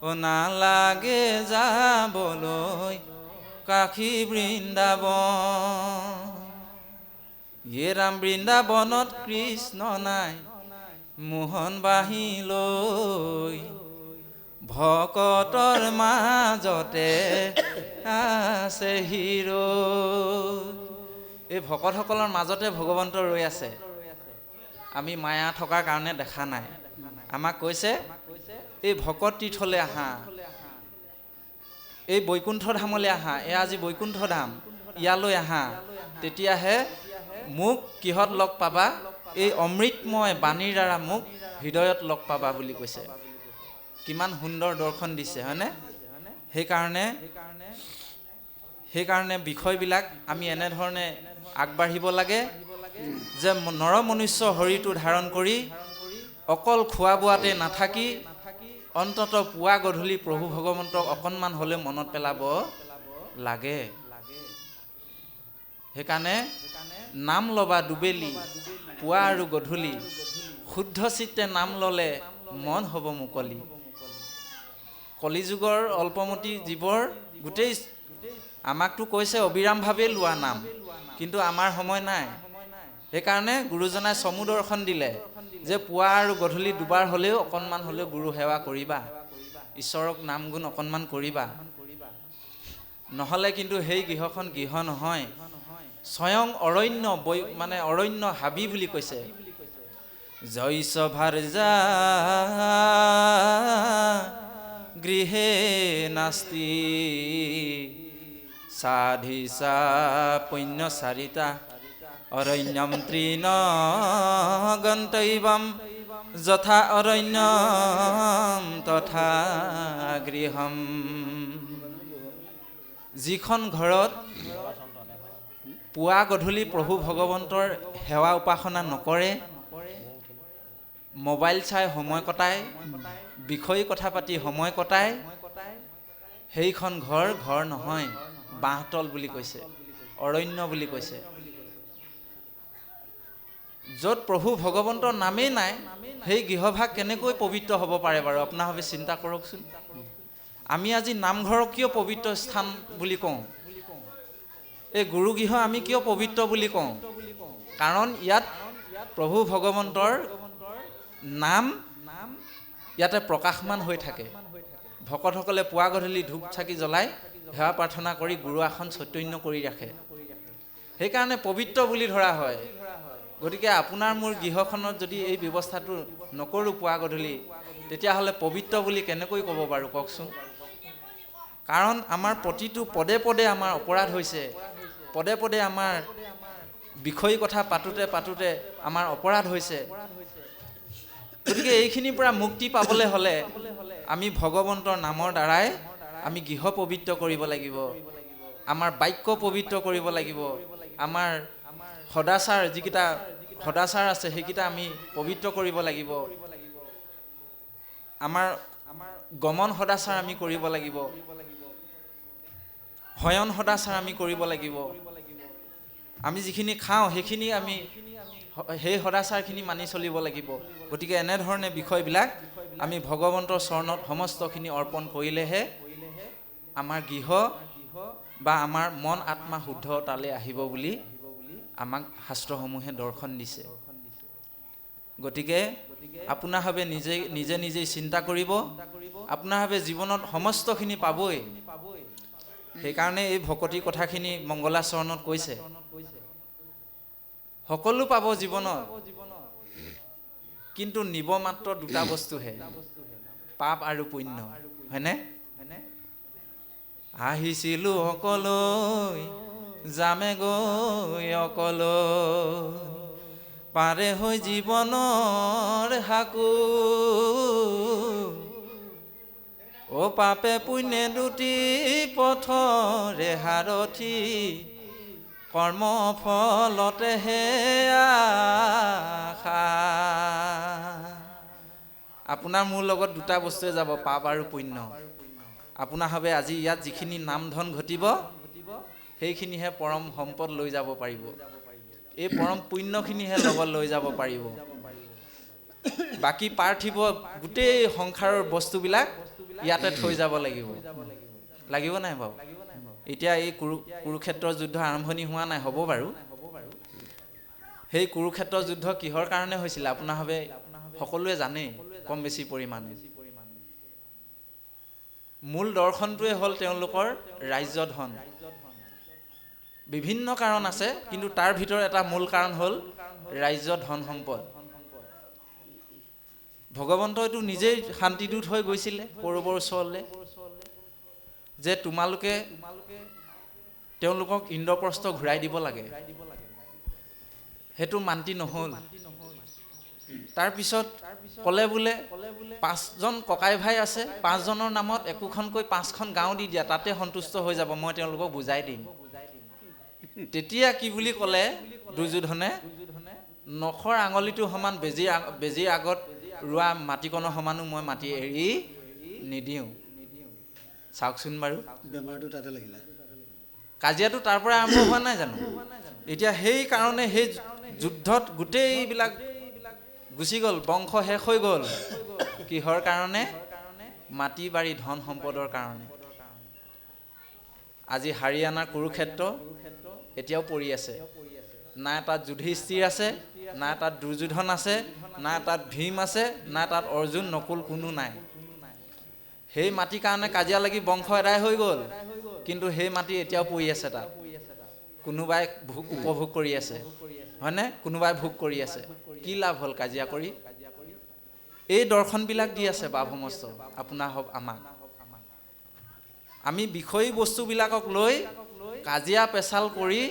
A: ও নালাগে যাবলৈ কাশী বৃন্দাবন। য়ে ৰাম, বৃন্দাবনত কৃষ্ণ নাই মোহন বাহিলৈ, ভকতৰ মাজতে আছে হিৰো। এই ভকতসকলৰ মাজতে ভগৱন্ত ৰৈ আছে। আমি মায়া থকাৰ কাৰণে দেখা নাই। আমাক কৈছে এই ভকত তীৰ্থলৈ আহা, এই বৈকুণ্ঠ ধামলৈ আহা, এয়া আজি বৈকুণ্ঠ ধাম, ইয়ালৈ আহা, তেতিয়াহে মোক কিহত লগ পাবা, এই অমৃতময় বাণীৰ দ্বাৰা মোক হৃদয়ত লগ পাবা বুলি কৈছে। কিমান সুন্দৰ দৰ্শন দিছে হয়নে? সেইকাৰণে বিষয়বিলাক আমি এনেধৰণে আগবাঢ়িব লাগে যে নৰমনুষ্য শৰীৰটো ধাৰণ কৰি অকল খোৱা বোৱাতে নাথাকি অন্তত পুৱা গধূলি প্ৰভু ভগৱন্তক অকণমান হ'লেও মনত পেলাব লাগে। সেইকাৰণে নাম ল'বা দুবেলি, পুৱা আৰু গধূলি, শুদ্ধ চিত্তে নাম ল'লে মন হ'ব মুকলি। কলিযুগৰ অল্পমতি জীৱৰ গোটেই আমাকতো কৈছে অবিৰামভাৱে লোৱা নাম, কিন্তু আমাৰ সময় নাই। সেইকাৰণে গুৰুজনাই চমু দৰ্শন দিলে যে পুৱা আৰু গধূলি দুবাৰ হ'লেও অকণমান হ'লেও গুৰু সেৱা কৰিবা, ঈশ্বৰক নাম গুণ অকণমান কৰিবা। নহ'লে কিন্তু সেই গৃহখন গৃহ নহয়, স্বয়ং অৰণ্য মানে অৰণ্য হাবি বুলি কৈছে। জয়ছ ভাৰ্যা গৃহে নাস্তি সাধিসা পুণ্যচাৰিতা অৰণ্যম তৃণ গন্তব্যম যথা অৰণ্যম তথা গৃহম। যিখন ঘৰত পুৱা গধূলি প্ৰভু ভগৱন্তৰ সেৱা উপাসনা নকৰে, মোবাইল চাই সময় কটায়, বিষয় কথা পাতি সময় কটায়, সেইখন ঘৰ ঘৰ নহয়, বাঁহতল বুলি কৈছে, অৰণ্য বুলি কৈছে। য'ত প্ৰভু ভগৱন্তৰ নামেই নাই, সেই গৃহভাগ কেনেকৈ পবিত্ৰ হ'ব পাৰে বাৰু? আপোনাভাৱে চিন্তা কৰকচোন। আমি আজি নামঘৰক কিয় পবিত্ৰ স্থান বুলি কওঁ? এই গুৰুগৃহ আমি কিয় পবিত্ৰ বুলি কওঁ? কাৰণ ইয়াত প্ৰভু ভগৱন্তৰ নাম ইয়াতে প্ৰকাশমান হৈ থাকে। ভকতসকলে পুৱা গধূলি ধূপ চাকি জ্বলাই সেৱা প্ৰাৰ্থনা কৰি গুৰু আসন চৈতন্য কৰি ৰাখে। সেইকাৰণে পবিত্ৰ বুলি ধৰা হয়। গতিকে আপোনাৰ মোৰ গৃহখনত যদি এই ব্যৱস্থাটো নকৰোঁ পুৱা গধূলি, তেতিয়াহ'লে পবিত্ৰ বুলি কেনেকৈ ক'ব বাৰু কওকচোন? কাৰণ আমাৰ প্ৰতিটো পদে পদে আমাৰ অপৰাধ হৈছে, পদে পদে আমাৰ বিষয় কথা পাতোতে আমাৰ অপৰাধ হৈছে। গতিকে এইখিনিৰ পৰা মুক্তি পাবলৈ হ'লে আমি ভগৱন্তৰ নামৰ দ্বাৰাই আমি গৃহ পবিত্ৰ কৰিব লাগিব, আমাৰ বাক্য পবিত্ৰ কৰিব লাগিব, আমাৰ সদাচাৰ যিকেইটা সদাচাৰ আছে সেইকেইটা আমি পবিত্ৰ কৰিব লাগিব, আমাৰ গমন সদাচাৰ আমি কৰিব লাগিব, শয়ন সদাচাৰ আমি কৰিব লাগিব, আমি যিখিনি খাওঁ সেইখিনি আমি সেই সদাচাৰখিনি মানি চলিব লাগিব। গতিকে এনেধৰণে বিষয়বিলাক আমি ভগৱন্তৰ চৰণত সমস্তখিনি অৰ্পণ কৰিলেহে আমাৰ গৃহ বা আমাৰ মন আত্মা শুদ্ধ তালৈ আহিব বুলি আমাক শাস্ত্ৰসমূহে দৰ্শন দিছে। গতিকে আপোনাৰভাৱে নিজেই চিন্তা কৰিব, আপোনাৰভাৱে জীৱনত সমস্তখিনি পাবই। সেইকাৰণে এই ভকতিৰ কথাখিনি মংগলাচৰণত কৈছে, সকলো পাব জীৱনত, কিন্তু নিব মাত্ৰ দুটা বস্তুহে, পাপ আৰু পুণ্য, হয়নে? আহিছিলো অকলৈ, যামে গৈ অকলৈ, পাৰে হৈ জীৱনৰ হাকো, অ পাপে পুণ্যে দুটি পথৰে সাৰথি, কৰ্ম ফলতে হে আশা। আপোনাৰ মোৰ লগত দুটা বস্তুৱে যাব, পাপ আৰু পুণ্য। আপোনাৰ ভাৱে আজি ইয়াত যিখিনি নাম ধন ঘটিব সেইখিনিহে পৰম সম্পদ লৈ যাব পাৰিব, এই পৰম পুণ্যখিনিহে লগত লৈ যাব পাৰিব। বাকী পাৰ্থিৱ গোটেই সংসাৰৰ বস্তুবিলাক ইয়াতে থৈ যাব লাগিব, লাগিব নাই বাৰু? এতিয়া এই কুৰুক্ষেত্ৰৰ যুদ্ধ আৰম্ভণি হোৱা নাই, হ'ব বাৰু। সেই কুৰুক্ষেত্ৰৰ যুদ্ধ কিহৰ কাৰণে হৈছিলে আপোনাৰ ভাৱে সকলোৱে জানেই কম বেছি পৰিমাণে। মূল দৰ্শনটোৱে হ'ল তেওঁলোকৰ ৰাজ্য ধন। বিভিন্ন কাৰণ আছে, কিন্তু তাৰ ভিতৰত এটা মূল কাৰণ হ'ল ৰাজ্য ধন সম্পদ। ভগৱন্তইতো নিজেই শান্তিদূত হৈ গৈছিলে কৌৰৱৰ ওচৰলৈ, যে তোমালোকে তেওঁলোকক ইন্দ্ৰপ্ৰস্থ ঘূৰাই দিব লাগে। সেইটো মান্তি নহ'ল। তাৰপিছত ক'লে বোলে 5জন ককাই ভাই আছে, 5জনৰ নামত একোখনকৈ 5খন গাঁও দি দিয়া, তাতে সন্তুষ্ট হৈ যাব, মই তেওঁলোকক বুজাই দিম। তেতিয়া কি বুলি ক'লে দুৰ্যোধনে, নখৰ আঙুলিটো সমান বেজীৰ আগত ৰোৱা মাটিকণৰ সমানো মই মাটি এৰি নিদিওঁ। চাওকচোন বাৰু,
B: বেমাৰটো তাতে লাগিলে।
A: কাজিয়াটো তাৰ পৰা আৰম্ভ হোৱা নাই জানো? এতিয়া সেই কাৰণে সেই যুদ্ধত গোটেইবিলাক গুচি গ'ল, বংশ শেষ হৈ গ'ল। কিহৰ কাৰণে? মাটি বাৰী ধন সম্পদৰ কাৰণে। আজি হাৰিয়ানাৰ কুৰুক্ষেত্ৰ এতিয়াও পৰি আছে। নাই তাত যুধিষ্ঠিৰ আছে, নাই তাত দুৰ্যোধন আছে, নাই তাত ভীম আছে, নাই তাত অৰ্জুন নকুল কোনো নাই। সেই মাটিৰ কাৰণে কাজিয়া লাগি বংশ এদায় হৈ গ'ল, কিন্তু সেই মাটি এতিয়াও পৰি আছে তাত। কোনোবাই উপভোগ কৰি আছে, হয়নে? কোনোবাই ভোগ কৰি আছে। কি লাভ হ'ল কাজিয়া কৰি? এই দৰ্শনবিলাক দি আছে বাভমস্ত আপোনাৰ হওক আমাক। আমি বিষয়ী বস্তুবিলাকক লৈ কাজিয়া পেচাল কৰি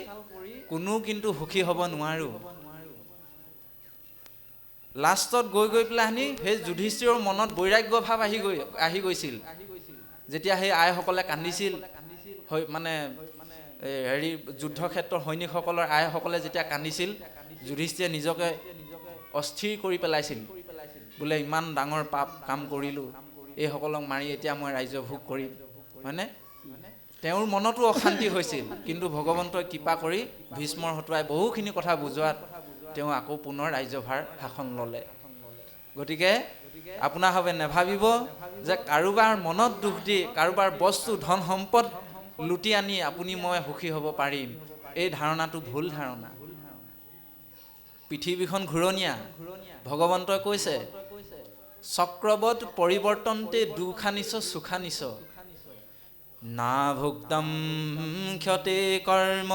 A: কোনো কিন্তু সুখী হ'ব নোৱাৰো। লাষ্টত গৈ পেলাই সেই যুধিষ্ঠিৰৰ মনত বৈৰাগ্য ভাৱ আহি গৈছিল, যেতিয়া সেই আইসকলে কান্দিছিল, মানে হেৰি যুদ্ধক্ষেত্ৰৰ সৈনিকসকলৰ আইসকলে যেতিয়া কান্দিছিল, যুধিষ্ঠিৰে নিজকে অস্থিৰ কৰি পেলাইছিল, বোলে ইমান ডাঙৰ পাপ কাম কৰিলোঁ, এইসকলক মাৰি এতিয়া মই ৰাজ্য ভোগ কৰিম, হয়নে? তেওঁৰ মনতো অশান্তি হৈছিল, কিন্তু ভগৱন্তই কৃপা কৰি ভীষ্মৰ হতুৱাই বহুখিনি কথা বুজোৱাত তেওঁ আকৌ পুনৰ ৰাজ্যভাৰ শাসন ল'লে। গতিকে আপোনাৰ ভাৱে নেভাবিব যে কাৰোবাৰ মনত দুখ দি, কাৰোবাৰ বস্তু ধন সম্পদ লুটি আনি আপুনি মই সুখী হ'ব পাৰিম, এই ধাৰণাটো ভুল ধাৰণা। পৃথিৱীখন ঘূৰণীয়া। ভগৱন্তই কৈছে, চক্ৰবৎ পৰিৱৰ্তন্তে দুখানিচ সুখানিচ, না ভুক্তম ক্ষতে কৰ্ম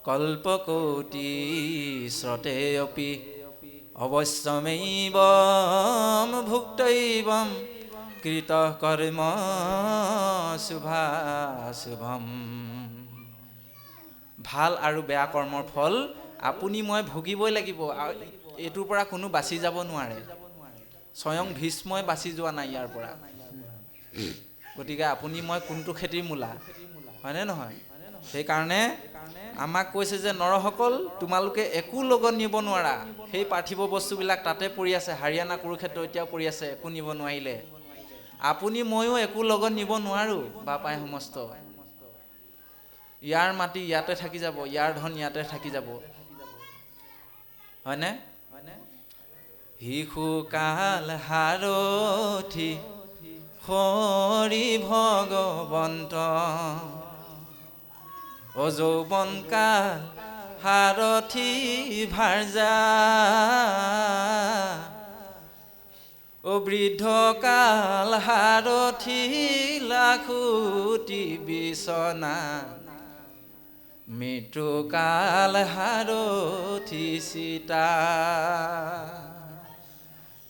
A: কল্পকোটি স্ৰতে অপি, অৱশ্যমেবম ভুক্তৈবম কৃত কৰ্ম শুভাশুভম। ভাল আৰু বেয়া কৰ্মৰ ফল আপুনি মই ভুগিবই লাগিব, এইটোৰ পৰা কোনো বাচি যাব নোৱাৰে। স্বয়ং ভীষ্মই বাচি যোৱা নাই ইয়াৰ পৰা। গতিকে আপুনি মই কোনটো খেতিৰ মূলা, হয়নে নহয়? সেইকাৰণে আমাক কৈছে যে নৰসকল, তোমালোকে একো লগত নিব নোৱাৰা, সেই পাৰ্থিৱ বস্তুবিলাক তাতে পৰি আছে, হাৰিয়ানা কুৰুক্ষেত্ৰ এতিয়াও পৰি আছে, একো নিব নোৱাৰিলে। আপুনি ময়ো একো লগত নিব নোৱাৰো বাপাই সমস্ত। ইয়াৰ মাটি ইয়াতে থাকি যাব, ইয়াৰ ধন ইয়াতে থাকি যাব, হয়নে? শিশু কাল সাৰথি হৰি ভগৱন্ত, অযৌৱন কাল সাৰথি ভাৰ্যা, ও বৃদ্ধ কাল সাৰথি লাখুটি বিচনা, মৃত্যু কাল সাৰথি চিতা।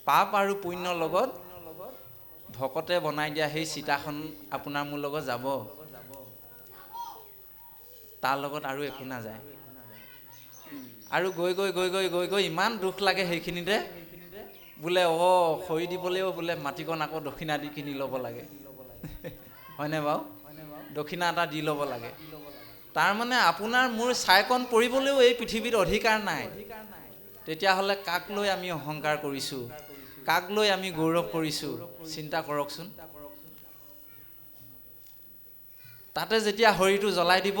A: পাপ আৰু পুণ্যৰ লগত ভকতে বনাই দিয়া সেই চিতাখন আপোনাৰ মোৰ লগত যাব, তাৰ লগত আৰু একো নাযায়। আৰু গৈ গৈ গৈ গৈ গৈ গৈ ইমান দুখ লাগে সেইখিনিতে, বোলে খৰি দিবলৈও বোলে মাটিকণ আকৌ দক্ষিণা দি কিনি ল'ব লাগে, হয়নে বাৰু? দক্ষিণা এটা দি ল'ব লাগে। তাৰমানে আপোনাৰ মোৰ ছাইকণ পৰিবলৈও এই পৃথিৱীত অধিকাৰ নাই। তেতিয়াহ'লে কাক লৈ আমি অহংকাৰ কৰিছোঁ, কাক লৈ আমি গৌৰৱ কৰিছোঁ, চিন্তা কৰকচোন। তাতে যেতিয়া শৰীৰটো জ্বলাই দিব,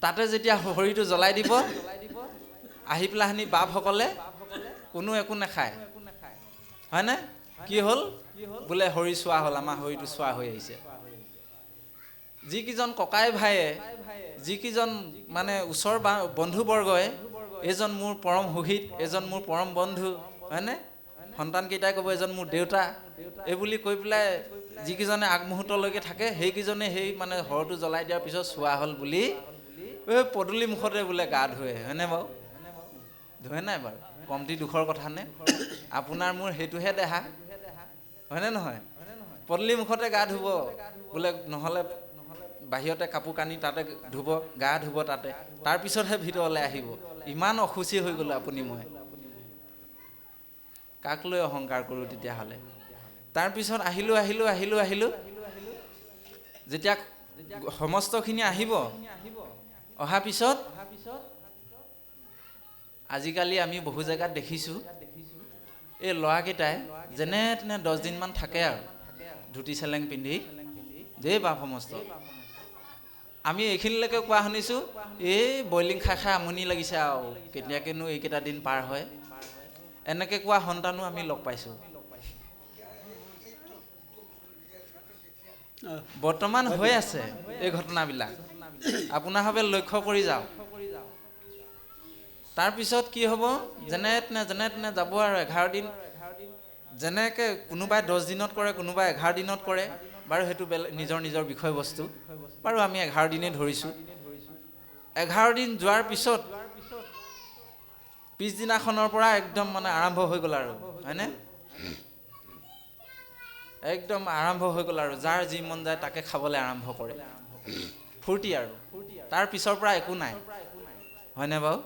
A: তাতে যেতিয়া শৰীৰটো জ্বলাই দিব, আহি পেলাইনি বাপসকলে কোনো একো নাখায়, হয়নে? কি হ'ল? বোলে শৰীৰ চোৱা হ'ল, আমাৰ শৰীৰটো চোৱা হৈ আহিছে। যিকেইজন ককাই ভায়ে, যিকেইজন মানে ওচৰ বন্ধুবৰ্গই, এজন মোৰ পৰম সুহিত, এজন মোৰ পৰম বন্ধু, হয়নে? সন্তানকেইটাই ক'ব এজন মোৰ দেউতা, এই বুলি কৈ পেলাই যিকেইজনে আগমুহূৰ্তলৈকে থাকে, সেইকেইজনে সেই মানে শৰটো জ্বলাই দিয়াৰ পিছত চোৱা হ'ল বুলি পদূলি মুখতে বোলে গা ধুৱে, হয়নে বাৰু? ধুৱে নাই বাৰু? কমটি দুখৰ কথা নে? আপোনাৰ মোৰ সেইটোহে দেহা, হয়নে নহয়? পদূলি মুখতে গা ধুব বোলে, নহ'লে বাহিৰতে কাপোৰ কানি তাতে ধুব, গা ধুব তাতে, তাৰপিছতহে ভিতৰলৈ আহিব। ইমান অসুচি হৈ গ'লো আপুনি মই। কাক লৈ অহংকাৰ কৰোঁ তেতিয়াহ'লে? তাৰপিছত আহিলোঁ, যেতিয়া সমস্তখিনি আহিব, অহাৰ পিছত আজিকালি আমি বহু জেগাত দেখিছোঁ, এই ল'ৰাকেইটাই যেনে তেনে 10 দিনমান থাকে আৰু ধুতি চেলেং পিন্ধি, দেই বাপ সমস্ত। আমি এইখিনিলৈকে কোৱা শুনিছোঁ, এই বইলিং খাই খাই আমনি লাগিছে আৰু কেতিয়াকেনো এইকেইটা দিন পাৰ হয়, এনেকৈ কোৱা সন্তানো আমি লগ পাইছোঁ। বৰ্তমান হৈ আছে এই ঘটনাবিলাক, আপোনাৰভাৱে লক্ষ্য কৰি যাওক। তাৰপিছত কি হ'ব? যেনে তেনে যাব আৰু 11 দিন, যেনেকৈ কোনোবাই 10 দিনত কৰে, কোনোবাই 11 দিনত কৰে, বাৰু সেইটো নিজৰ নিজৰ বিষয়বস্তু, বাৰু আমি 11 দিনেই ধৰিছোঁ। 11 দিন যোৱাৰ পিছত পিছদিনাখনৰ পৰা একদম মানে আৰম্ভ হৈ গ'ল আৰু, হয়নে? একদম আৰম্ভ হৈ গ'ল আৰু যাৰ যি মন যায় তাকে খাবলৈ আৰম্ভ কৰে, ফূৰ্তি আৰু। তাৰ পিছৰ পৰা একো নাই, হয়নে বাৰু?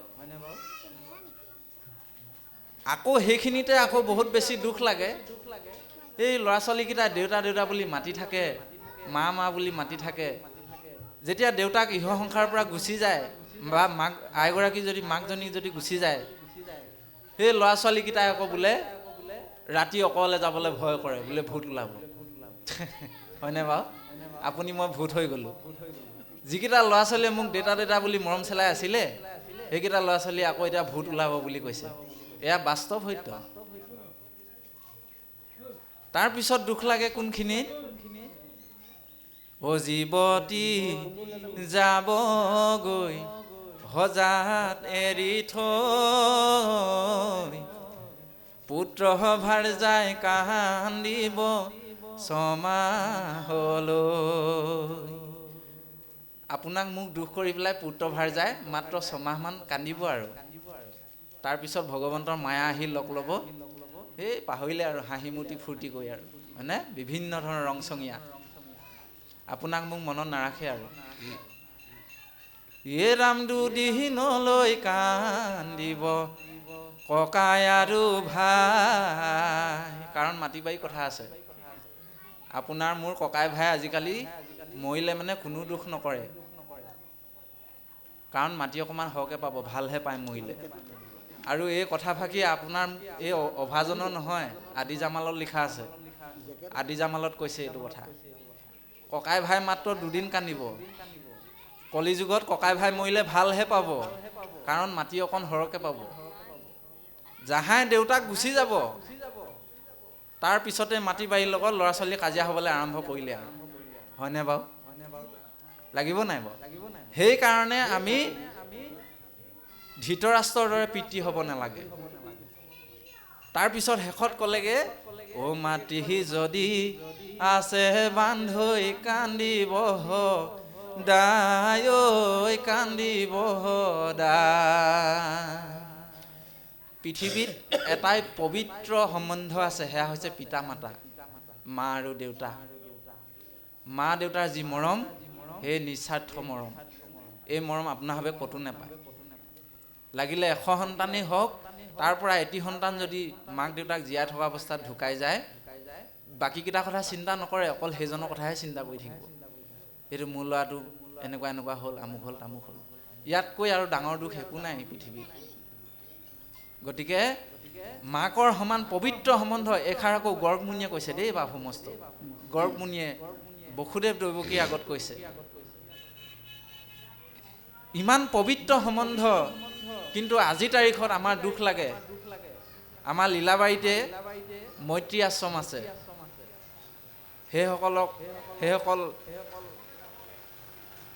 A: আকৌ সেইখিনিতে আকৌ বহুত বেছি দুখ লাগে। এই ল'ৰা ছোৱালীকেইটা দেউতা দেউতা বুলি মাতি থাকে, মা মা বুলি মাতি থাকে। যেতিয়া দেউতাক ইহ সংসাৰৰ পৰা গুচি যায়, বা মাক আইগৰাকী যদি মাকজনী যদি গুচি যায়, সেই ল'ৰা ছোৱালীকেইটাই আকৌ বোলে ৰাতি অকলে যাবলৈ ভয় কৰে, বোলে ভূত ওলাব, হয়নে বাৰু? আপুনি মই ভূত হৈ গ'লোঁ। যিকেইটা ল'ৰা ছোৱালীয়ে মোক দেউতা দেউতা বুলি মৰম চেলাই আছিলে, সেইকেইটা ল'ৰা ছোৱালীয়ে আকৌ এতিয়া ভূত ওলাব বুলি কৈছে। এয়া বাস্তৱ সত্য। তাৰপিছত দুখ লাগে কোনখিনিত? জীৱতী যাবগৈ হজাত এৰি থৈ, পুত্ৰ ভাৰ যায় কান্দিব ছমাহলৈ। আপোনাক মোক দুখ কৰি পেলাই পুত্ৰ ভাৰ যায় মাত্ৰ 6 মাহমান কান্দিব আৰু তাৰপিছত ভগৱন্তৰ মায়া আহি লগ ল'ব, এই পাহৰিলে আৰু হাঁহি মূৰ্তি ফূৰ্তি কৰি আৰু, হয়নে? বিভিন্ন ধৰণৰ ৰংচঙীয়া, আপোনাক মোক মনত নাৰাখে আৰু। ৰাম দুদিনলৈ কান্দিব ককাই আৰু ভাই, কাৰণ মাটি বাৰী কথা আছে। আপোনাৰ মোৰ ককাই ভাই আজিকালি মৰিলে মানে কোনো দুখ নকৰে, কাৰণ মাটি অকণমান সৰহকৈ পাব, ভালহে পায় মৰিলে। আৰু এই কথাফাকি আপোনাৰ এই অভাজনৰ নহয়, আদি জামালত লিখা আছে। আদি জামালত কৈছে এইটো কথা। ককাই ভাই মাত্ৰ দুদিন কান্দিব। কলিযুগত ককাই ভাই মৰিলে ভালহে পাব, কাৰণ মাটি অকণ সৰহকৈ পাব। যাহাই দেউতাক গুচি যাব, তাৰ পিছতে মাটি বাৰীৰ লগত ল'ৰা ছোৱালী কাজিয়া হ'বলৈ আৰম্ভ কৰিলে আৰু, হয়নে বাৰু? লাগিব নাই বাৰু? সেইকাৰণে আমি ধৃতৰাষ্ট্ৰৰ দৰে পিতৃ হ'ব নালাগে। তাৰপিছত শেষত ক'লেগে, অ মাটি যদি আছে বান্ধৈ কান্দিব দাই, ঐ কান্দিব দাই। পৃথিৱীত এটাই পবিত্ৰ সম্বন্ধ আছে, সেয়া হৈছে পিতা মাতা, মা আৰু দেউতা। মা দেউতাৰ যি মৰম, সেই নিস্বাৰ্থ মৰম। এই মৰম আপোনাৰভাৱে ক'তো নাপায়। লাগিলে 100 সন্তানেই হওক, তাৰ পৰা এটি সন্তান যদি মাক দেউতাক জীয়াই থকা অৱস্থাত ঢুকাই যায়, বাকীকেইটা কথা চিন্তা নকৰে, অকল সেইজনৰ কথাহে চিন্তা কৰি থাকিব। এইটো মোৰ ল'ৰাটো এনেকুৱা এনেকুৱা হ'ল, আমুক হ'ল তামুক হ'ল। ইয়াতকৈ আৰু ডাঙৰ দুখ একো নাই পৃথিৱীত। গতিকে মাকৰ সমান পবিত্ৰ সম্বন্ধ, এষাৰ আকৌ গৰ্গমুনিয়ে কৈছে দেই বা সমস্ত। গৰ্গমুনিয়ে বসুদেৱ দৈৱকীৰ আগত কৈছে, ইমান পবিত্ৰ সম্বন্ধ, কিন্তু আজি তাৰিখত আমাৰ দুখ লাগে। আমাৰ লীলাবাৰীতে মৈত্ৰী আশ্ৰম আছে।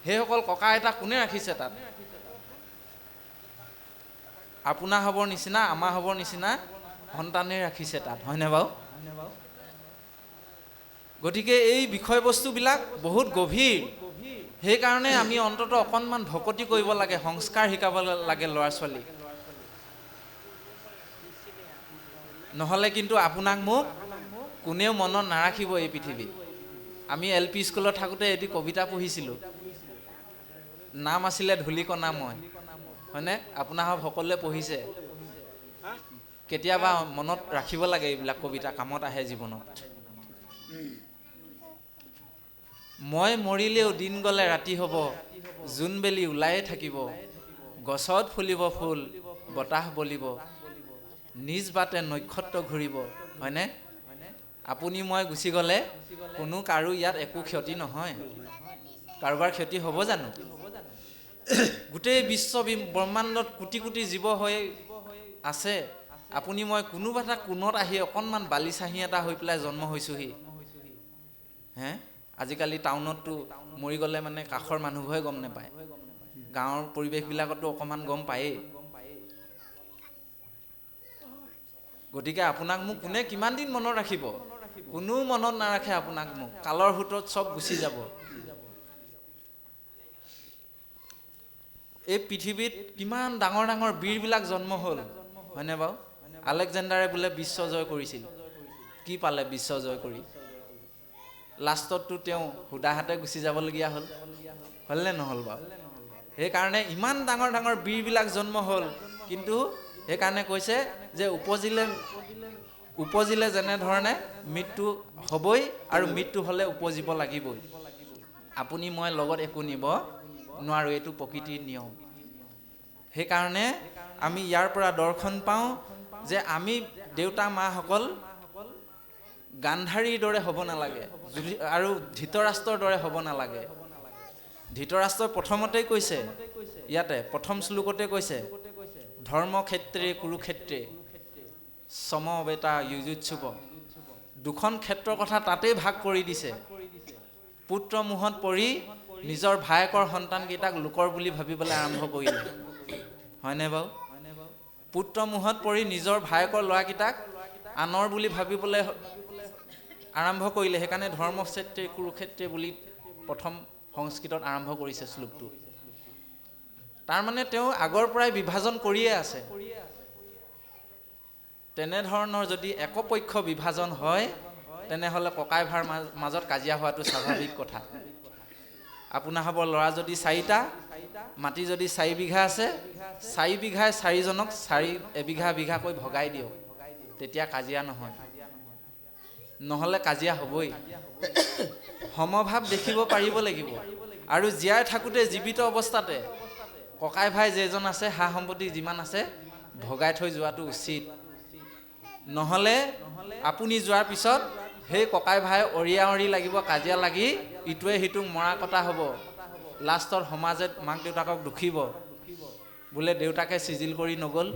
A: সেইসকল ককা আইতা কোনে ৰাখিছে তাত? আপোনাৰ হ'বৰ নিচিনা, আমাৰ হ'বৰ নিচিনা সন্তানেই ৰাখিছে তাত, হয়নে বাৰু? গতিকে এই বিষয়বস্তুবিলাক বহুত গভীৰ। সেইকাৰণে আমি অন্ততঃ অকণমান ভকতি কৰিব লাগে, সংস্কাৰ শিকাব লাগে ল'ৰা ছোৱালী। নহ'লে কিন্তু আপোনাক মোক কোনেও মনত নাৰাখিব এই পৃথিৱীত। আমি LP স্কুলত থাকোঁতে এটি কবিতা পঢ়িছিলোঁ, নাম আছিলে ধূলিকণা মই, হয়নে? আপোনাৰ সকলোৱে পঢ়িছে। কেতিয়াবা মনত ৰাখিব লাগে, এইবিলাক কবিতা কামত আহে জীৱনত। মই মৰিলেও দিন গ'লে ৰাতি হ'ব, জোনবেলি ওলায়ে থাকিব, গছত ফুলিব ফুল, বতাহ বলিব, নিজ বাটে নক্ষত্ৰ ঘূৰিব, হয়নে? আপুনি মই গুচি গ'লে কোনো কাৰো ইয়াত একো ক্ষতি নহয়। কাৰোবাৰ ক্ষতি হ'ব জানো? গোটেই বিশ্ব ব্ৰহ্মাণ্ডত কোটি কোটি জীৱ হৈ আছে। আপুনি মই কোনোবা এটা কোণত আহি অকণমান বালিচাহী এটা হৈ পেলাই জন্ম হৈছোহি। হে, আজিকালি টাউনততো মৰি গ'লে মানে কাষৰ মানুহবোৰে গম নাপায়, গাঁৱৰ পৰিৱেশবিলাকতো অকণমান গম পায়েই। গতিকে আপোনাক মোক কোনে কিমান দিন মনত ৰাখিব? কোনো মনত নাৰাখে আপোনাক মোক। কালৰ সোঁতত চব গুচি যাব। এই পৃথিৱীত কিমান ডাঙৰ ডাঙৰ বীৰবিলাক জন্ম হ'ল, হয়নে বাৰু? আলেকজেণ্ডাৰে বোলে বিশ্ব জয় কৰিছিল। কি পালে বিশ্ব জয় কৰি? লাষ্টততো তেওঁ সুদাহাতে গুচি যাবলগীয়া হ'ল, হ'লনে নহ'ল বাৰু? সেইকাৰণে ইমান ডাঙৰ ডাঙৰ বীৰবিলাক জন্ম হ'ল, কিন্তু সেইকাৰণে কৈছে যে উপজিলে যেনেধৰণে মৃত্যু হ'বই, আৰু মৃত্যু হ'লে উপজিব লাগিবই। আপুনি মই লগত একো নিব নোৱাৰোঁ, এইটো প্ৰকৃতিৰ নিয়ম। সেইকাৰণে আমি ইয়াৰ পৰা দৰ্শন পাওঁ যে আমি দেউতা মাসকল গান্ধাৰীৰ দৰে হ'ব নালাগে, আৰু ধৃতৰাষ্ট্ৰৰ দৰে হ'ব নালাগে। ধৃতৰাষ্ট্ৰই প্ৰথমতেই কৈছে, ইয়াতে প্ৰথম শ্লোকতে কৈছে, ধৰ্মক্ষেত্ৰে কুৰুক্ষেত্ৰে সমবেতা যুযুৎসুৱ। দুখন ক্ষেত্ৰৰ কথা তাতেই ভাগ কৰি দিছে। পুত্ৰ মোহত পৰি নিজৰ ভায়েকৰ সন্তানকেইটাক লোকৰ বুলি ভাবিবলৈ আৰম্ভ কৰিলে, হয়নে বাৰু? পুত্ৰ মোহত পৰি নিজৰ ভায়েকৰ ল'ৰাকেইটাক আনৰ বুলি ভাবিবলৈ আৰম্ভ কৰিলে। সেইকাৰণে ধৰ্মক্ষেত্ৰে কুৰুক্ষেত্ৰে বুলি প্ৰথম সংস্কৃতত আৰম্ভ কৰিছে শ্লোকটো। তাৰমানে তেওঁ আগৰ পৰাই বিভাজন কৰিয়ে আছে। তেনেধৰণৰ যদি একপক্ষ বিভাজন হয়, তেনেহ'লে ককাই ভাইৰ মাজত কাজিয়া হোৱাটো স্বাভাৱিক কথা। আপোনাৰ হ'ব ল'ৰা যদি 4টা, মাটি যদি 4 বিঘা আছে, 4 বিঘাই 4জনক এবিঘা বিঘাকৈ ভগাই দিয়ক, তেতিয়া কাজিয়া নহয়। নহ'লে কাজিয়া হ'বই। সমভাৱ দেখিব পাৰিব লাগিব। আৰু জীয়াই থাকোঁতে জীৱিত অৱস্থাতে ককাই ভাই যেইজন আছে, সা সম্পত্তি যিমান আছে ভগাই থৈ যোৱাটো উচিত। নহ'লে আপুনি যোৱাৰ পিছত সেই ককাই ভাই অৰিয়া অৰি লাগিব, কাজিয়া লাগি ইটোৱে সিটোক মৰা কটা হ'ব। লাষ্টত সমাজে মাক দেউতাকক দুখিব, বোলে দেউতাকে চিজিল কৰি নগ'ল,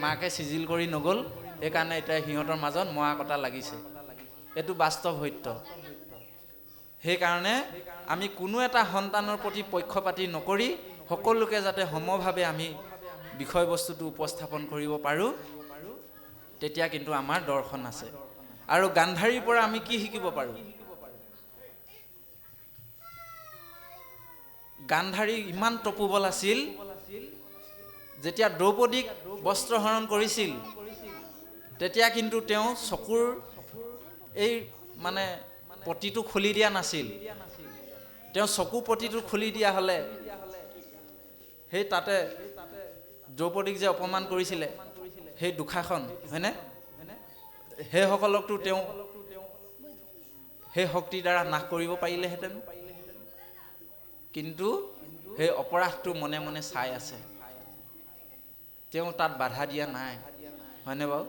A: মাকে চিজিল কৰি নগ'ল, সেইকাৰণে এতিয়া সিহঁতৰ মাজত মৰা কটা লাগিছে। এইটো বাস্তৱ সত্য। সেইকাৰণে আমি কোনো এটা সন্তানৰ প্ৰতি পক্ষপাতি নকৰি সকলোকে যাতে সমভাৱে আমি বিষয়বস্তুটো উপস্থাপন কৰিব পাৰোঁ, তেতিয়া কিন্তু আমাৰ দৰ্শন আছে। আৰু গান্ধাৰীৰ পৰা আমি কি শিকিব পাৰোঁ? গান্ধাৰী ইমান তপোবল আছিল, যেতিয়া দ্ৰৌপদীক বস্ত্ৰহৰণ কৰিছিল তেতিয়া কিন্তু তেওঁ চকুৰ এই মানে পটিটো খুলি দিয়া নাছিল। তেওঁ চকু পটিটো খুলি দিয়া হ'লে সেই তাতে দ্ৰৌপদীক যে অপমান কৰিছিলে সেই দুষাখন, হয়নে? সেইসকলকতো তেওঁ সেই শক্তিৰ দ্বাৰা নাশ কৰিব পাৰিলেহেঁতেন। কিন্তু সেই অপৰাধটো মনে মনে চাই আছে, তেওঁ তাত বাধা দিয়া নাই, হয়নে বাৰু?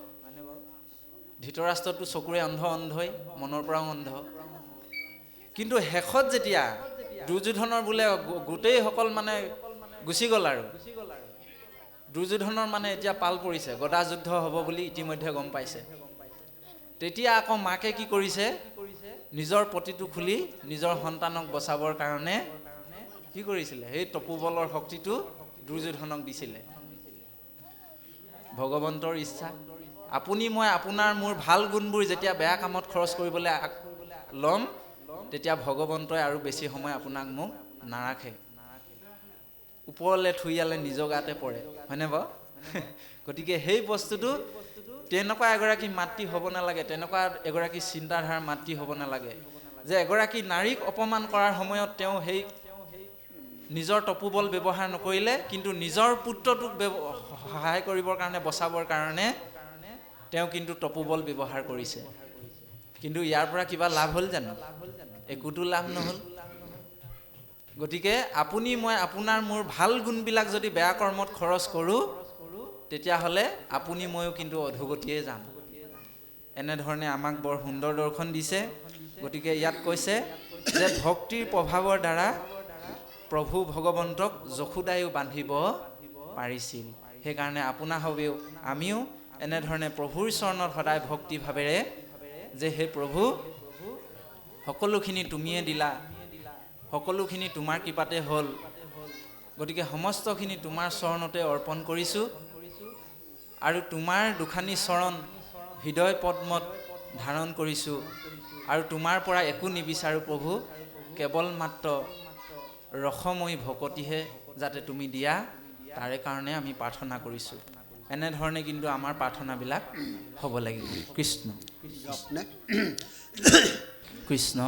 A: ধৃতৰাষ্ট্ৰটো চকুৰে অন্ধই, মনৰ পৰাও অন্ধ। কিন্তু শেষত যেতিয়া দুৰ্যোধনৰ বোলে গোটেইসকল মানে গুচি গ'ল, আৰু দুৰ্যোধনৰ মানে এতিয়া পাল পৰিছে, গদা যুদ্ধ হ'ব বুলি ইতিমধ্যে গম পাইছে। তেতিয়া আকৌ মাকে কি কৰিছে? নিজৰ পতিটো খুলি নিজৰ সন্তানক বচাবৰ কাৰণে কি কৰিছিলে? সেই তপোবলৰ শক্তিটো দুৰ্যোধনক দিছিলে। ভগৱন্তৰ ইচ্ছা, আপুনি মই আপোনাৰ মোৰ ভাল গুণবোৰ যেতিয়া বেয়া কামত খৰচ কৰিবলৈ ল'ম, তেতিয়া ভগৱন্তই আৰু বেছি সময় আপোনাক মোক নাৰাখে, ওপৰলৈ থুইয়ালে নিজৰ গাতে পৰে, হয়নে বাৰু? গতিকে সেই বস্তুটো তেনেকুৱা এগৰাকী মাতৃ হ'ব নালাগে, তেনেকুৱা এগৰাকী চিন্তাধাৰাৰ মাতৃ হ'ব নালাগে, যে এগৰাকী নাৰীক অপমান কৰাৰ সময়ত তেওঁ সেই নিজৰ তপোবল ব্যৱহাৰ নকৰিলে, কিন্তু নিজৰ পুত্ৰটোক সহায় কৰিবৰ কাৰণে, বচাবৰ কাৰণে তেওঁ কিন্তু তপোবল ব্যৱহাৰ কৰিছে। কিন্তু ইয়াৰ পৰা কিবা লাভ হ'ল জানো? একোতো লাভ নহ'ল। গতিকে আপুনি মই আপোনাৰ মোৰ ভাল গুণবিলাক যদি বেয়া কৰ্মত খৰচ কৰোঁ, তেতিয়াহ'লে আপুনি ময়ো কিন্তু অধোগতিয়ে যাম। এনেধৰণে আমাক বৰ সুন্দৰ দৰ্শন দিছে। গতিকে ইয়াত কৈছে যে ভক্তিৰ প্ৰভাৱৰ দ্বাৰা প্ৰভু ভগৱন্তক যশোদায়ো বান্ধিব পাৰিছিল। সেইকাৰণে আপোনা হবেও আমিও এনেধৰণে প্ৰভুৰ চৰণত সদায় ভক্তি ভাৱেৰে, যে হে প্ৰভু, সকলোখিনি তুমিয়ে দিলা, সকলোখিনি তোমাৰ কৃপাতে হ'ল, গতিকে সমস্তখিনি তোমাৰ চৰণতে অৰ্পণ কৰিছোঁ, আৰু তোমাৰ দুখানি চৰণ হৃদয় পদ্মত ধাৰণ কৰিছোঁ, আৰু তোমাৰ পৰা একো নিবিচাৰোঁ প্ৰভু, কেৱল মাত্ৰ ৰসময়ী ভকতিহে যাতে তুমি দিয়া, তাৰে কাৰণে আমি প্ৰাৰ্থনা কৰিছোঁ। এনেধৰণে কিন্তু আমাৰ প্ৰাৰ্থনাবিলাক হ'ব লাগিব। কৃষ্ণ কৃষ্ণ।